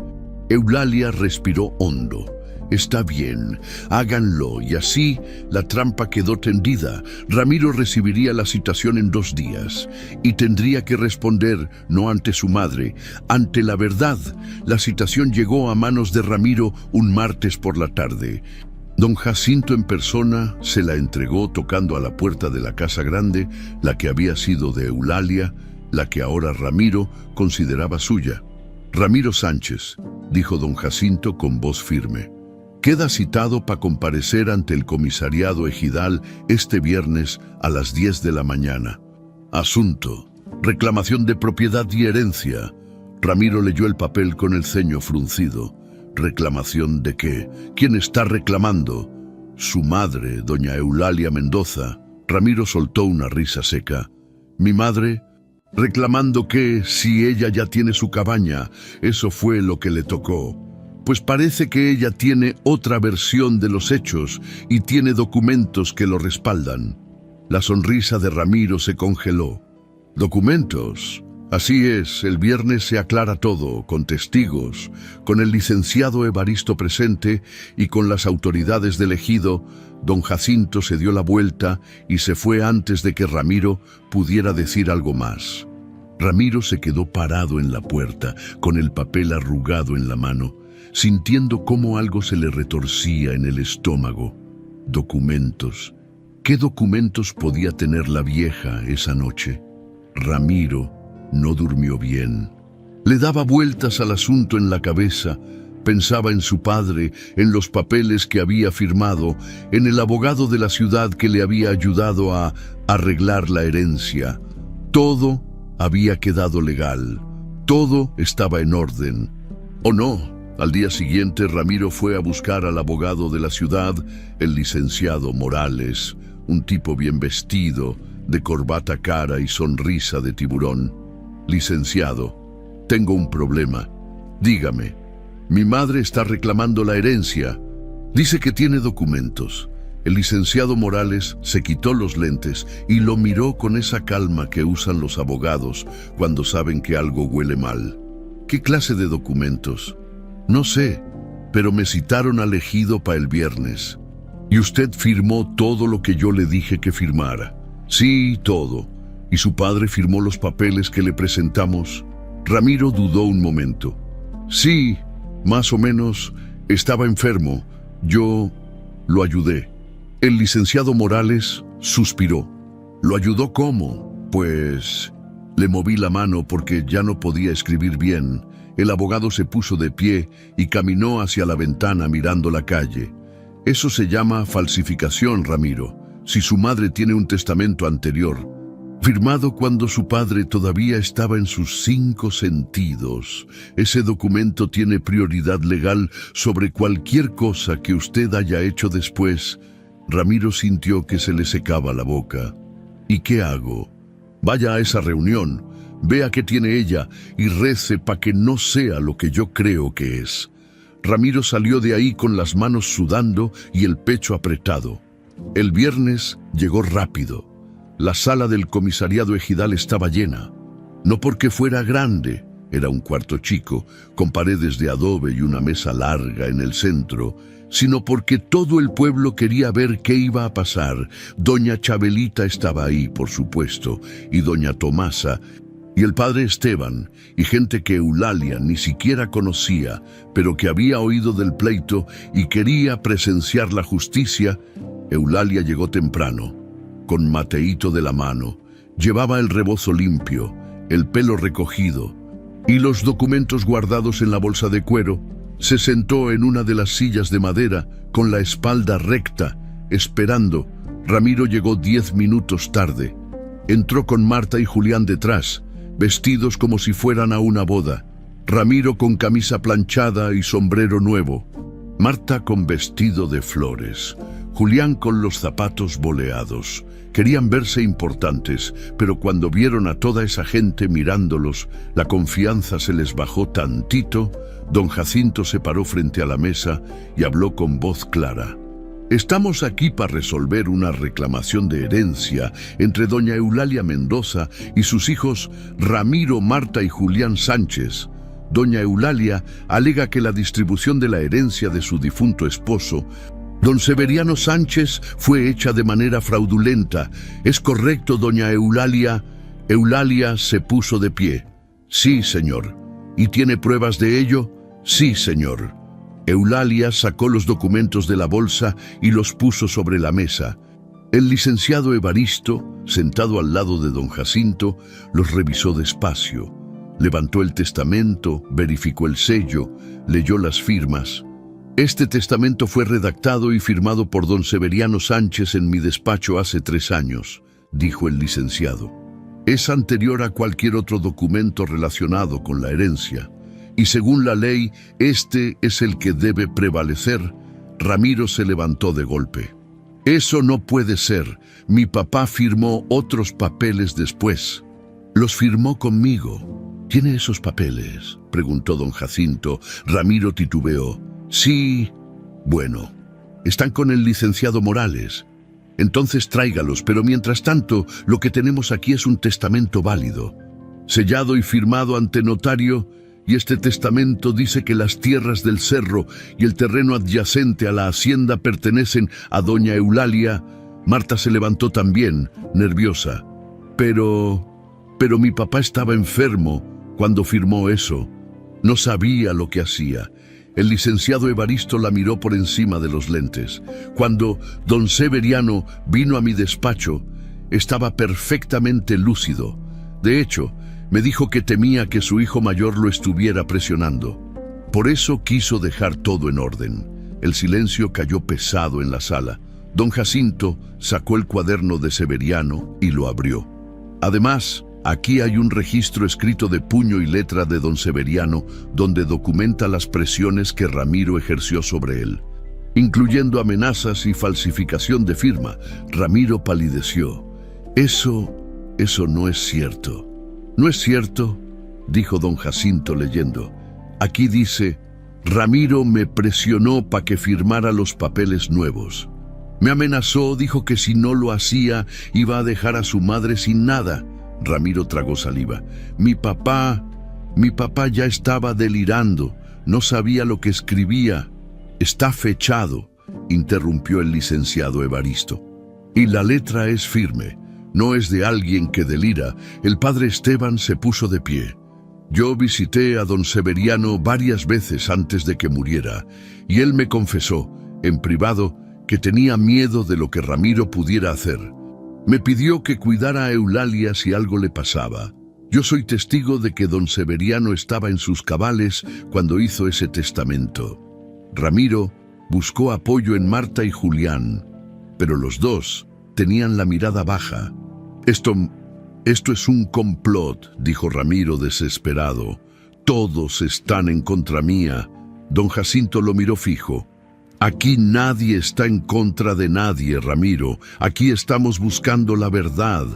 Eulalia respiró hondo. Está bien, háganlo, y así la trampa quedó tendida. Ramiro recibiría la citación en 2 días y tendría que responder no ante su madre, ante la verdad. La citación llegó a manos de Ramiro un martes por la tarde. Don Jacinto en persona se la entregó tocando a la puerta de la casa grande, la que había sido de Eulalia, la que ahora Ramiro consideraba suya. Ramiro Sánchez, dijo don Jacinto con voz firme. Queda citado para comparecer ante el comisariado ejidal este viernes a las 10 de la mañana. Asunto: reclamación de propiedad y herencia. Ramiro leyó el papel con el ceño fruncido. ¿Reclamación de qué? ¿Quién está reclamando? Su madre, doña Eulalia Mendoza. Ramiro soltó una risa seca. ¿Mi madre? ¿Reclamando qué, si ella ya tiene su cabaña? Eso fue lo que le tocó. Pues parece que ella tiene otra versión de los hechos y tiene documentos que lo respaldan. La sonrisa de Ramiro se congeló. ¿Documentos? Así es, el viernes se aclara todo, con testigos, con el licenciado Evaristo presente y con las autoridades del ejido. Don Jacinto se dio la vuelta y se fue antes de que Ramiro pudiera decir algo más. Ramiro se quedó parado en la puerta, con el papel arrugado en la mano, sintiendo cómo algo se le retorcía en el estómago. Documentos. ¿Qué documentos podía tener la vieja esa noche? Ramiro no durmió bien. Le daba vueltas al asunto en la cabeza. Pensaba en su padre, en los papeles que había firmado, en el abogado de la ciudad que le había ayudado a arreglar la herencia. Todo había quedado legal. Todo estaba en orden. ¿O no? Al día siguiente, Ramiro fue a buscar al abogado de la ciudad, el licenciado Morales, un tipo bien vestido, de corbata cara y sonrisa de tiburón. Licenciado, tengo un problema. Dígame, mi madre está reclamando la herencia. Dice que tiene documentos. El licenciado Morales se quitó los lentes y lo miró con esa calma que usan los abogados cuando saben que algo huele mal. ¿Qué clase de documentos? No sé, pero me citaron al ejido para el viernes. ¿Y usted firmó todo lo que yo le dije que firmara? Sí, todo. ¿Y su padre firmó los papeles que le presentamos? Ramiro dudó un momento. Sí, más o menos. Estaba enfermo. Yo lo ayudé. El licenciado Morales suspiró. ¿Lo ayudó cómo? Pues le moví la mano porque ya no podía escribir bien. El abogado se puso de pie y caminó hacia la ventana mirando la calle. Eso se llama falsificación, Ramiro. Si su madre tiene un testamento anterior, firmado cuando su padre todavía estaba en sus 5 sentidos, ese documento tiene prioridad legal sobre cualquier cosa que usted haya hecho después. Ramiro sintió que se le secaba la boca. ¿Y qué hago? Vaya a esa reunión, vea qué tiene ella y rece para que no sea lo que yo creo que es. Ramiro salió de ahí con las manos sudando y el pecho apretado. El viernes llegó rápido. La sala del comisariado ejidal estaba llena. No porque fuera grande, era un cuarto chico, con paredes de adobe y una mesa larga en el centro, sino porque todo el pueblo quería ver qué iba a pasar. Doña Chabelita estaba ahí, por supuesto, y doña Tomasa, y el padre Esteban, y gente que Eulalia ni siquiera conocía, pero que había oído del pleito y quería presenciar la justicia. Eulalia llegó temprano, con Mateito de la mano. Llevaba el rebozo limpio, el pelo recogido y los documentos guardados en la bolsa de cuero. Se sentó en una de las sillas de madera, con la espalda recta, esperando. Ramiro llegó 10 minutos tarde. Entró con Marta y Julián detrás, vestidos como si fueran a una boda. Ramiro con camisa planchada y sombrero nuevo. Marta con vestido de flores. Julián con los zapatos boleados. Querían verse importantes, pero cuando vieron a toda esa gente mirándolos, la confianza se les bajó tantito. Don Jacinto se paró frente a la mesa y habló con voz clara. Estamos aquí para resolver una reclamación de herencia entre doña Eulalia Mendoza y sus hijos Ramiro, Marta y Julián Sánchez. Doña Eulalia alega que la distribución de la herencia de su difunto esposo, don Severiano Sánchez, fue hecha de manera fraudulenta. ¿Es correcto, doña Eulalia? Eulalia se puso de pie. Sí, señor. ¿Y tiene pruebas de ello? Sí, señor. Eulalia sacó los documentos de la bolsa y los puso sobre la mesa. El licenciado Evaristo, sentado al lado de don Jacinto, los revisó despacio. Levantó el testamento, verificó el sello, leyó las firmas. Este testamento fue redactado y firmado por don Severiano Sánchez en mi despacho hace 3 años, dijo el licenciado. Es anterior a cualquier otro documento relacionado con la herencia, y según la ley, este es el que debe prevalecer. Ramiro se levantó de golpe. Eso no puede ser. Mi papá firmó otros papeles después. Los firmó conmigo. ¿Tiene esos papeles?, preguntó don Jacinto. Ramiro titubeó. Sí. Bueno, están con el licenciado Morales. Entonces tráigalos, pero mientras tanto, lo que tenemos aquí es un testamento válido, sellado y firmado ante notario, y este testamento dice que las tierras del cerro y el terreno adyacente a la hacienda pertenecen a doña Eulalia. Marta se levantó también, nerviosa. Pero mi papá estaba enfermo cuando firmó eso. No sabía lo que hacía. El licenciado Evaristo la miró por encima de los lentes. Cuando don Severiano vino a mi despacho, estaba perfectamente lúcido. De hecho, me dijo que temía que su hijo mayor lo estuviera presionando. Por eso quiso dejar todo en orden. El silencio cayó pesado en la sala. Don Jacinto sacó el cuaderno de Severiano y lo abrió. Además, Aquí hay un registro escrito de puño y letra de don Severiano, donde documenta las presiones que Ramiro ejerció sobre él, incluyendo amenazas y falsificación de firma. Ramiro palideció. Eso no es cierto. ¿No es cierto?, dijo don Jacinto leyendo. Aquí dice: Ramiro me presionó para que firmara los papeles nuevos. Me amenazó, dijo que si no lo hacía iba a dejar a su madre sin nada. Ramiro tragó saliva. Mi papá ya estaba delirando, no sabía lo que escribía. Está fechado, interrumpió el licenciado Evaristo. Y la letra es firme, no es de alguien que delira. El padre Esteban se puso de pie. Yo visité a don Severiano varias veces antes de que muriera, y él me confesó, en privado, que tenía miedo de lo que Ramiro pudiera hacer. Me pidió que cuidara a Eulalia si algo le pasaba. Yo soy testigo de que don Severiano estaba en sus cabales cuando hizo ese testamento. Ramiro buscó apoyo en Marta y Julián, pero los dos tenían la mirada baja. Esto es un complot, dijo Ramiro desesperado. Todos están en contra mía. Don Jacinto lo miró fijo. Aquí nadie está en contra de nadie, Ramiro. Aquí estamos buscando la verdad.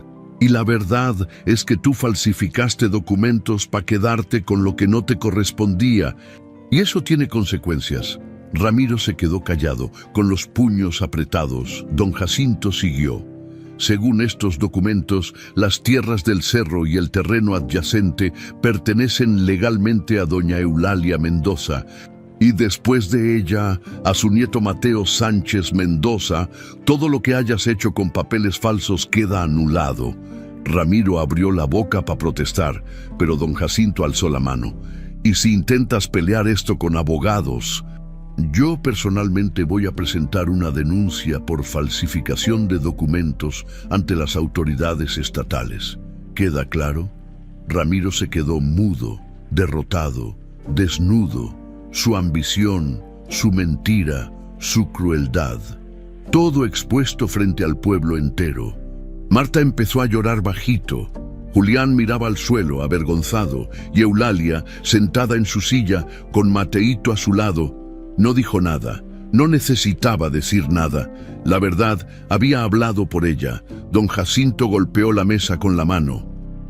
Y la verdad es que tú falsificaste documentos para quedarte con lo que no te correspondía. Y eso tiene consecuencias. Ramiro se quedó callado, con los puños apretados. Don Jacinto siguió. Según estos documentos, las tierras del cerro y el terreno adyacente pertenecen legalmente a doña Eulalia Mendoza, y después de ella, a su nieto Mateo Sánchez Mendoza. Todo lo que hayas hecho con papeles falsos queda anulado. Ramiro abrió la boca para protestar, pero don Jacinto alzó la mano. Y si intentas pelear esto con abogados, yo personalmente voy a presentar una denuncia por falsificación de documentos ante las autoridades estatales. ¿Queda claro? Ramiro se quedó mudo, derrotado, desnudo. Su ambición, su mentira, su crueldad, todo expuesto frente al pueblo entero. Marta empezó a llorar bajito. Julián miraba al suelo, avergonzado, y Eulalia, sentada en su silla, con Mateito a su lado, no dijo nada. No necesitaba decir nada. La verdad había hablado por ella. Don Jacinto golpeó la mesa con la mano.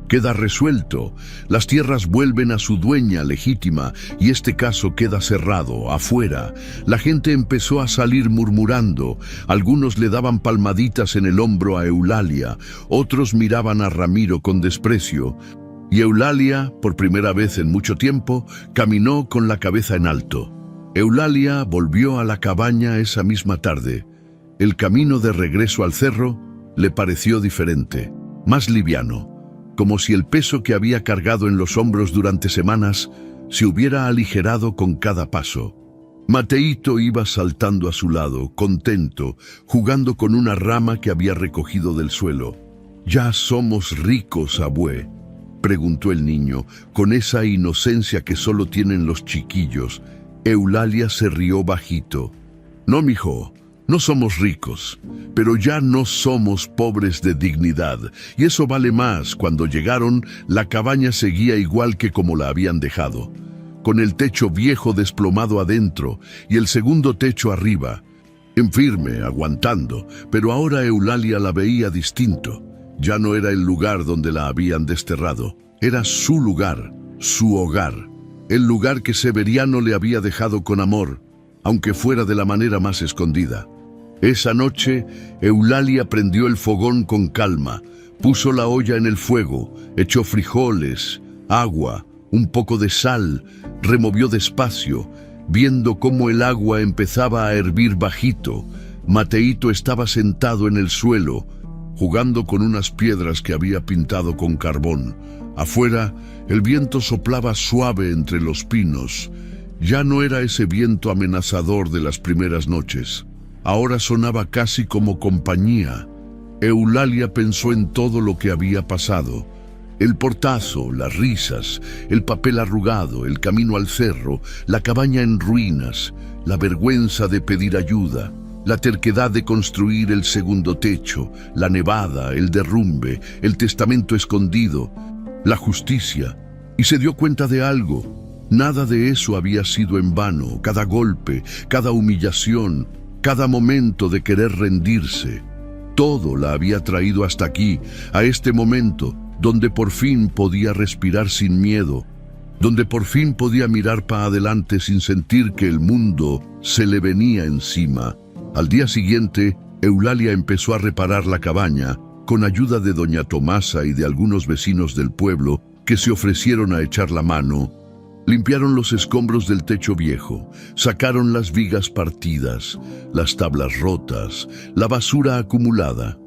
Queda resuelto. Las tierras vuelven a su dueña legítima y este caso queda cerrado, afuera. La gente empezó a salir murmurando. Algunos le daban palmaditas en el hombro a Eulalia, otros miraban a Ramiro con desprecio. Y Eulalia, por primera vez en mucho tiempo, caminó con la cabeza en alto. Eulalia volvió a la cabaña esa misma tarde. El camino de regreso al cerro le pareció diferente, más liviano, como si el peso que había cargado en los hombros durante semanas se hubiera aligerado con cada paso. Mateito iba saltando a su lado, contento, jugando con una rama que había recogido del suelo. «¿Ya somos ricos, abue?», preguntó el niño, con esa inocencia que solo tienen los chiquillos. Eulalia se rió bajito. «No, mijo, no somos ricos, pero ya no somos pobres de dignidad, y eso vale más. Cuando llegaron, la cabaña seguía igual que como la habían dejado, con el techo viejo desplomado adentro y el segundo techo arriba, en firme, aguantando, pero ahora Eulalia la veía distinto. Ya no era el lugar donde la habían desterrado, era su lugar, su hogar, el lugar que Severiano le había dejado con amor, aunque fuera de la manera más escondida. Esa noche, Eulalia prendió el fogón con calma, puso la olla en el fuego, echó frijoles, agua, un poco de sal, removió despacio, viendo cómo el agua empezaba a hervir bajito. Mateito estaba sentado en el suelo, jugando con unas piedras que había pintado con carbón. Afuera, el viento soplaba suave entre los pinos. Ya no era ese viento amenazador de las primeras noches. Ahora sonaba casi como compañía. Eulalia pensó en todo lo que había pasado. El portazo, las risas, el papel arrugado, el camino al cerro, la cabaña en ruinas, la vergüenza de pedir ayuda, la terquedad de construir el segundo techo, la nevada, el derrumbe, el testamento escondido, la justicia. Y se dio cuenta de algo. Nada de eso había sido en vano. Cada golpe, cada humillación, cada momento de querer rendirse, todo la había traído hasta aquí, a este momento, donde por fin podía respirar sin miedo, donde por fin podía mirar para adelante sin sentir que el mundo se le venía encima. Al día siguiente, Eulalia empezó a reparar la cabaña, con ayuda de doña Tomasa y de algunos vecinos del pueblo que se ofrecieron a echar la mano. Limpiaron los escombros del techo viejo, sacaron las vigas partidas, las tablas rotas, la basura acumulada.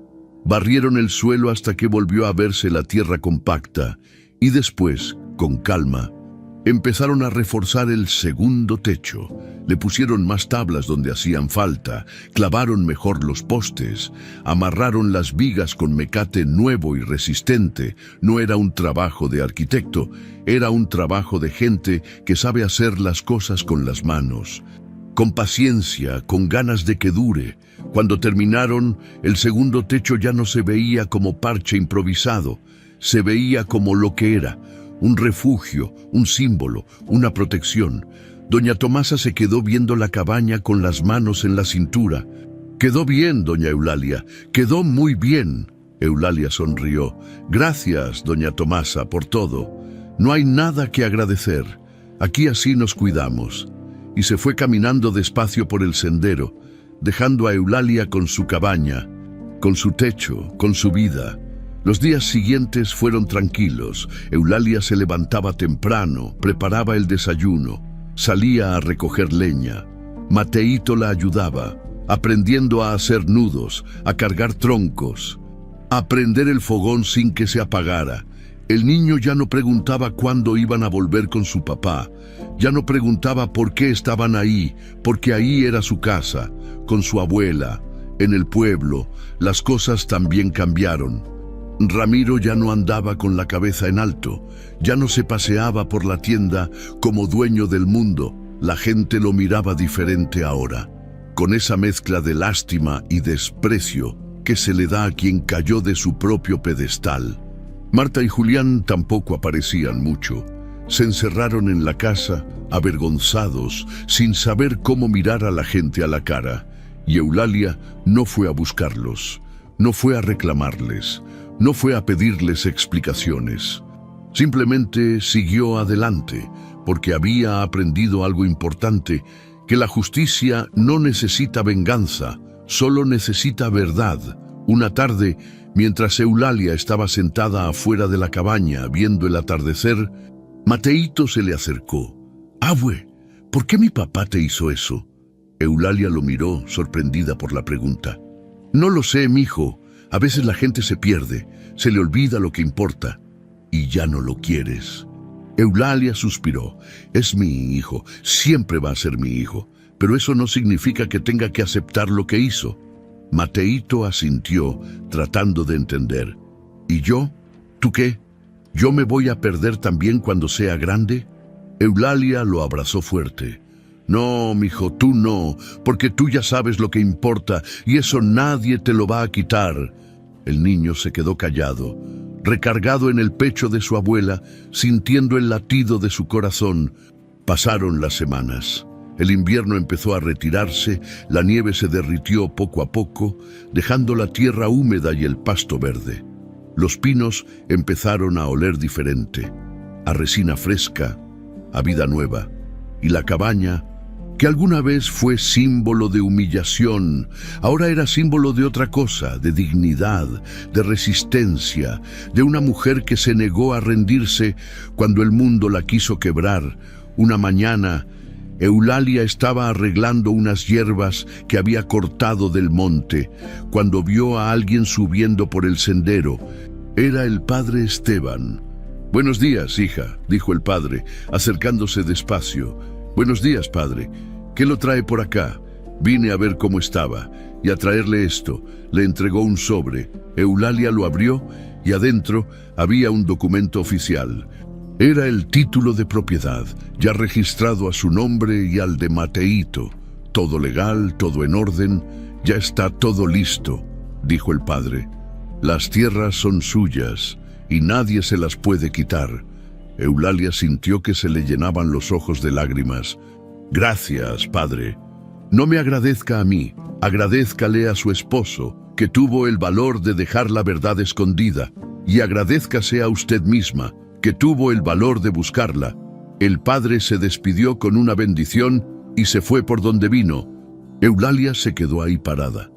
Barrieron el suelo hasta que volvió a verse la tierra compacta y después, con calma, empezaron a reforzar el segundo techo. Le pusieron más tablas donde hacían falta, clavaron mejor los postes, amarraron las vigas con mecate nuevo y resistente. No era un trabajo de arquitecto, era un trabajo de gente que sabe hacer las cosas con las manos, con paciencia, con ganas de que dure. Cuando terminaron, el segundo techo ya no se veía como parche improvisado, se veía como lo que era, un refugio, un símbolo, una protección. Doña Tomasa se quedó viendo la cabaña con las manos en la cintura. «Quedó bien, doña Eulalia, quedó muy bien». Eulalia sonrió. «Gracias, doña Tomasa, por todo. No hay nada que agradecer. Aquí así nos cuidamos». Y se fue caminando despacio por el sendero, dejando a Eulalia con su cabaña, con su techo, con su vida. Los días siguientes fueron tranquilos. Eulalia se levantaba temprano, preparaba el desayuno, salía a recoger leña. Mateíto la ayudaba, aprendiendo a hacer nudos, a cargar troncos, a prender el fogón sin que se apagara. El niño ya no preguntaba cuándo iban a volver con su papá, ya no preguntaba por qué estaban ahí, porque ahí era su casa, con su abuela, en el pueblo. Las cosas también cambiaron. Ramiro ya no andaba con la cabeza en alto, ya no se paseaba por la tienda como dueño del mundo. La gente lo miraba diferente ahora, con esa mezcla de lástima y desprecio que se le da a quien cayó de su propio pedestal. Marta y Julián tampoco aparecían mucho. Se encerraron en la casa, avergonzados, sin saber cómo mirar a la gente a la cara. Y Eulalia no fue a buscarlos, no fue a reclamarles, no fue a pedirles explicaciones. Simplemente siguió adelante, porque había aprendido algo importante, que la justicia no necesita venganza, solo necesita verdad. Una tarde, mientras Eulalia estaba sentada afuera de la cabaña viendo el atardecer, Mateíto se le acercó. «Abue, ¿por qué mi papá te hizo eso?» Eulalia lo miró, sorprendida por la pregunta. «No lo sé, mijo. A veces la gente se pierde, se le olvida lo que importa, y ya no lo quieres». Eulalia suspiró. «Es mi hijo, siempre va a ser mi hijo, pero eso no significa que tenga que aceptar lo que hizo». Mateíto asintió, tratando de entender. «¿Y yo? ¿Tú qué? ¿Yo me voy a perder también cuando sea grande?» Eulalia lo abrazó fuerte. «No, mijo, tú no, porque tú ya sabes lo que importa y eso nadie te lo va a quitar». El niño se quedó callado, recargado en el pecho de su abuela, sintiendo el latido de su corazón. Pasaron las semanas. El invierno empezó a retirarse, la nieve se derritió poco a poco, dejando la tierra húmeda y el pasto verde. Los pinos empezaron a oler diferente, a resina fresca, a vida nueva. Y la cabaña, que alguna vez fue símbolo de humillación, ahora era símbolo de otra cosa, de dignidad, de resistencia, de una mujer que se negó a rendirse cuando el mundo la quiso quebrar. Una mañana, Eulalia estaba arreglando unas hierbas que había cortado del monte, cuando vio a alguien subiendo por el sendero. Era el padre Esteban. «Buenos días, hija», dijo el padre, acercándose despacio. «Buenos días, padre. ¿Qué lo trae por acá?» «Vine a ver cómo estaba y a traerle esto». Le entregó un sobre. Eulalia lo abrió y adentro había un documento oficial. Era el título de propiedad, ya registrado a su nombre y al de Mateíto. Todo legal, todo en orden. Ya está todo listo, dijo el padre. Las tierras son suyas y nadie se las puede quitar. Eulalia sintió que se le llenaban los ojos de lágrimas. Gracias, padre. No me agradezca a mí, agradézcale a su esposo, que tuvo el valor de dejar la verdad escondida, y agradézcase a usted misma, que tuvo el valor de buscarla. El padre se despidió con una bendición y se fue por donde vino. Eulalia se quedó ahí parada,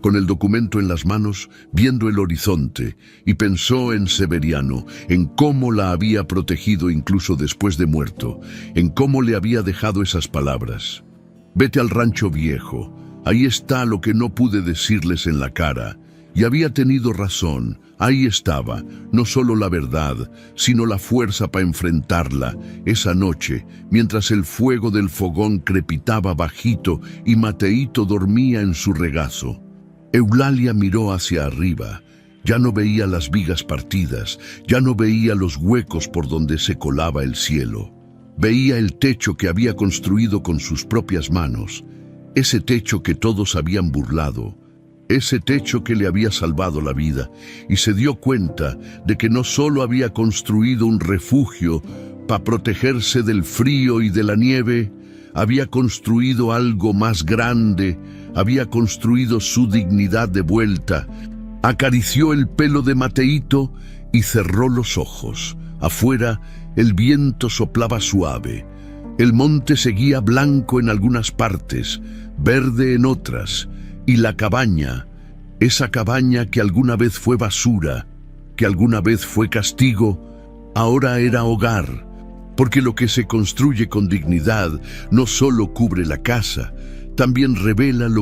con el documento en las manos, viendo el horizonte, y pensó en Severiano, en cómo la había protegido incluso después de muerto, en cómo le había dejado esas palabras. Vete al rancho viejo, ahí está lo que no pude decirles en la cara. Y había tenido razón, ahí estaba, no solo la verdad, sino la fuerza para enfrentarla, esa noche, mientras el fuego del fogón crepitaba bajito y Mateíto dormía en su regazo. Eulalia miró hacia arriba. Ya no veía las vigas partidas, ya no veía los huecos por donde se colaba el cielo. Veía el techo que había construido con sus propias manos, ese techo que todos habían burlado, ese techo que le había salvado la vida, y se dio cuenta de que no solo había construido un refugio para protegerse del frío y de la nieve, había construido algo más grande, había construido su dignidad de vuelta. Acarició el pelo de Mateíto y cerró los ojos. Afuera, el viento soplaba suave. El monte seguía blanco en algunas partes, verde en otras, y la cabaña, esa cabaña que alguna vez fue basura, que alguna vez fue castigo, ahora era hogar, porque lo que se construye con dignidad no solo cubre la casa, también revela lo que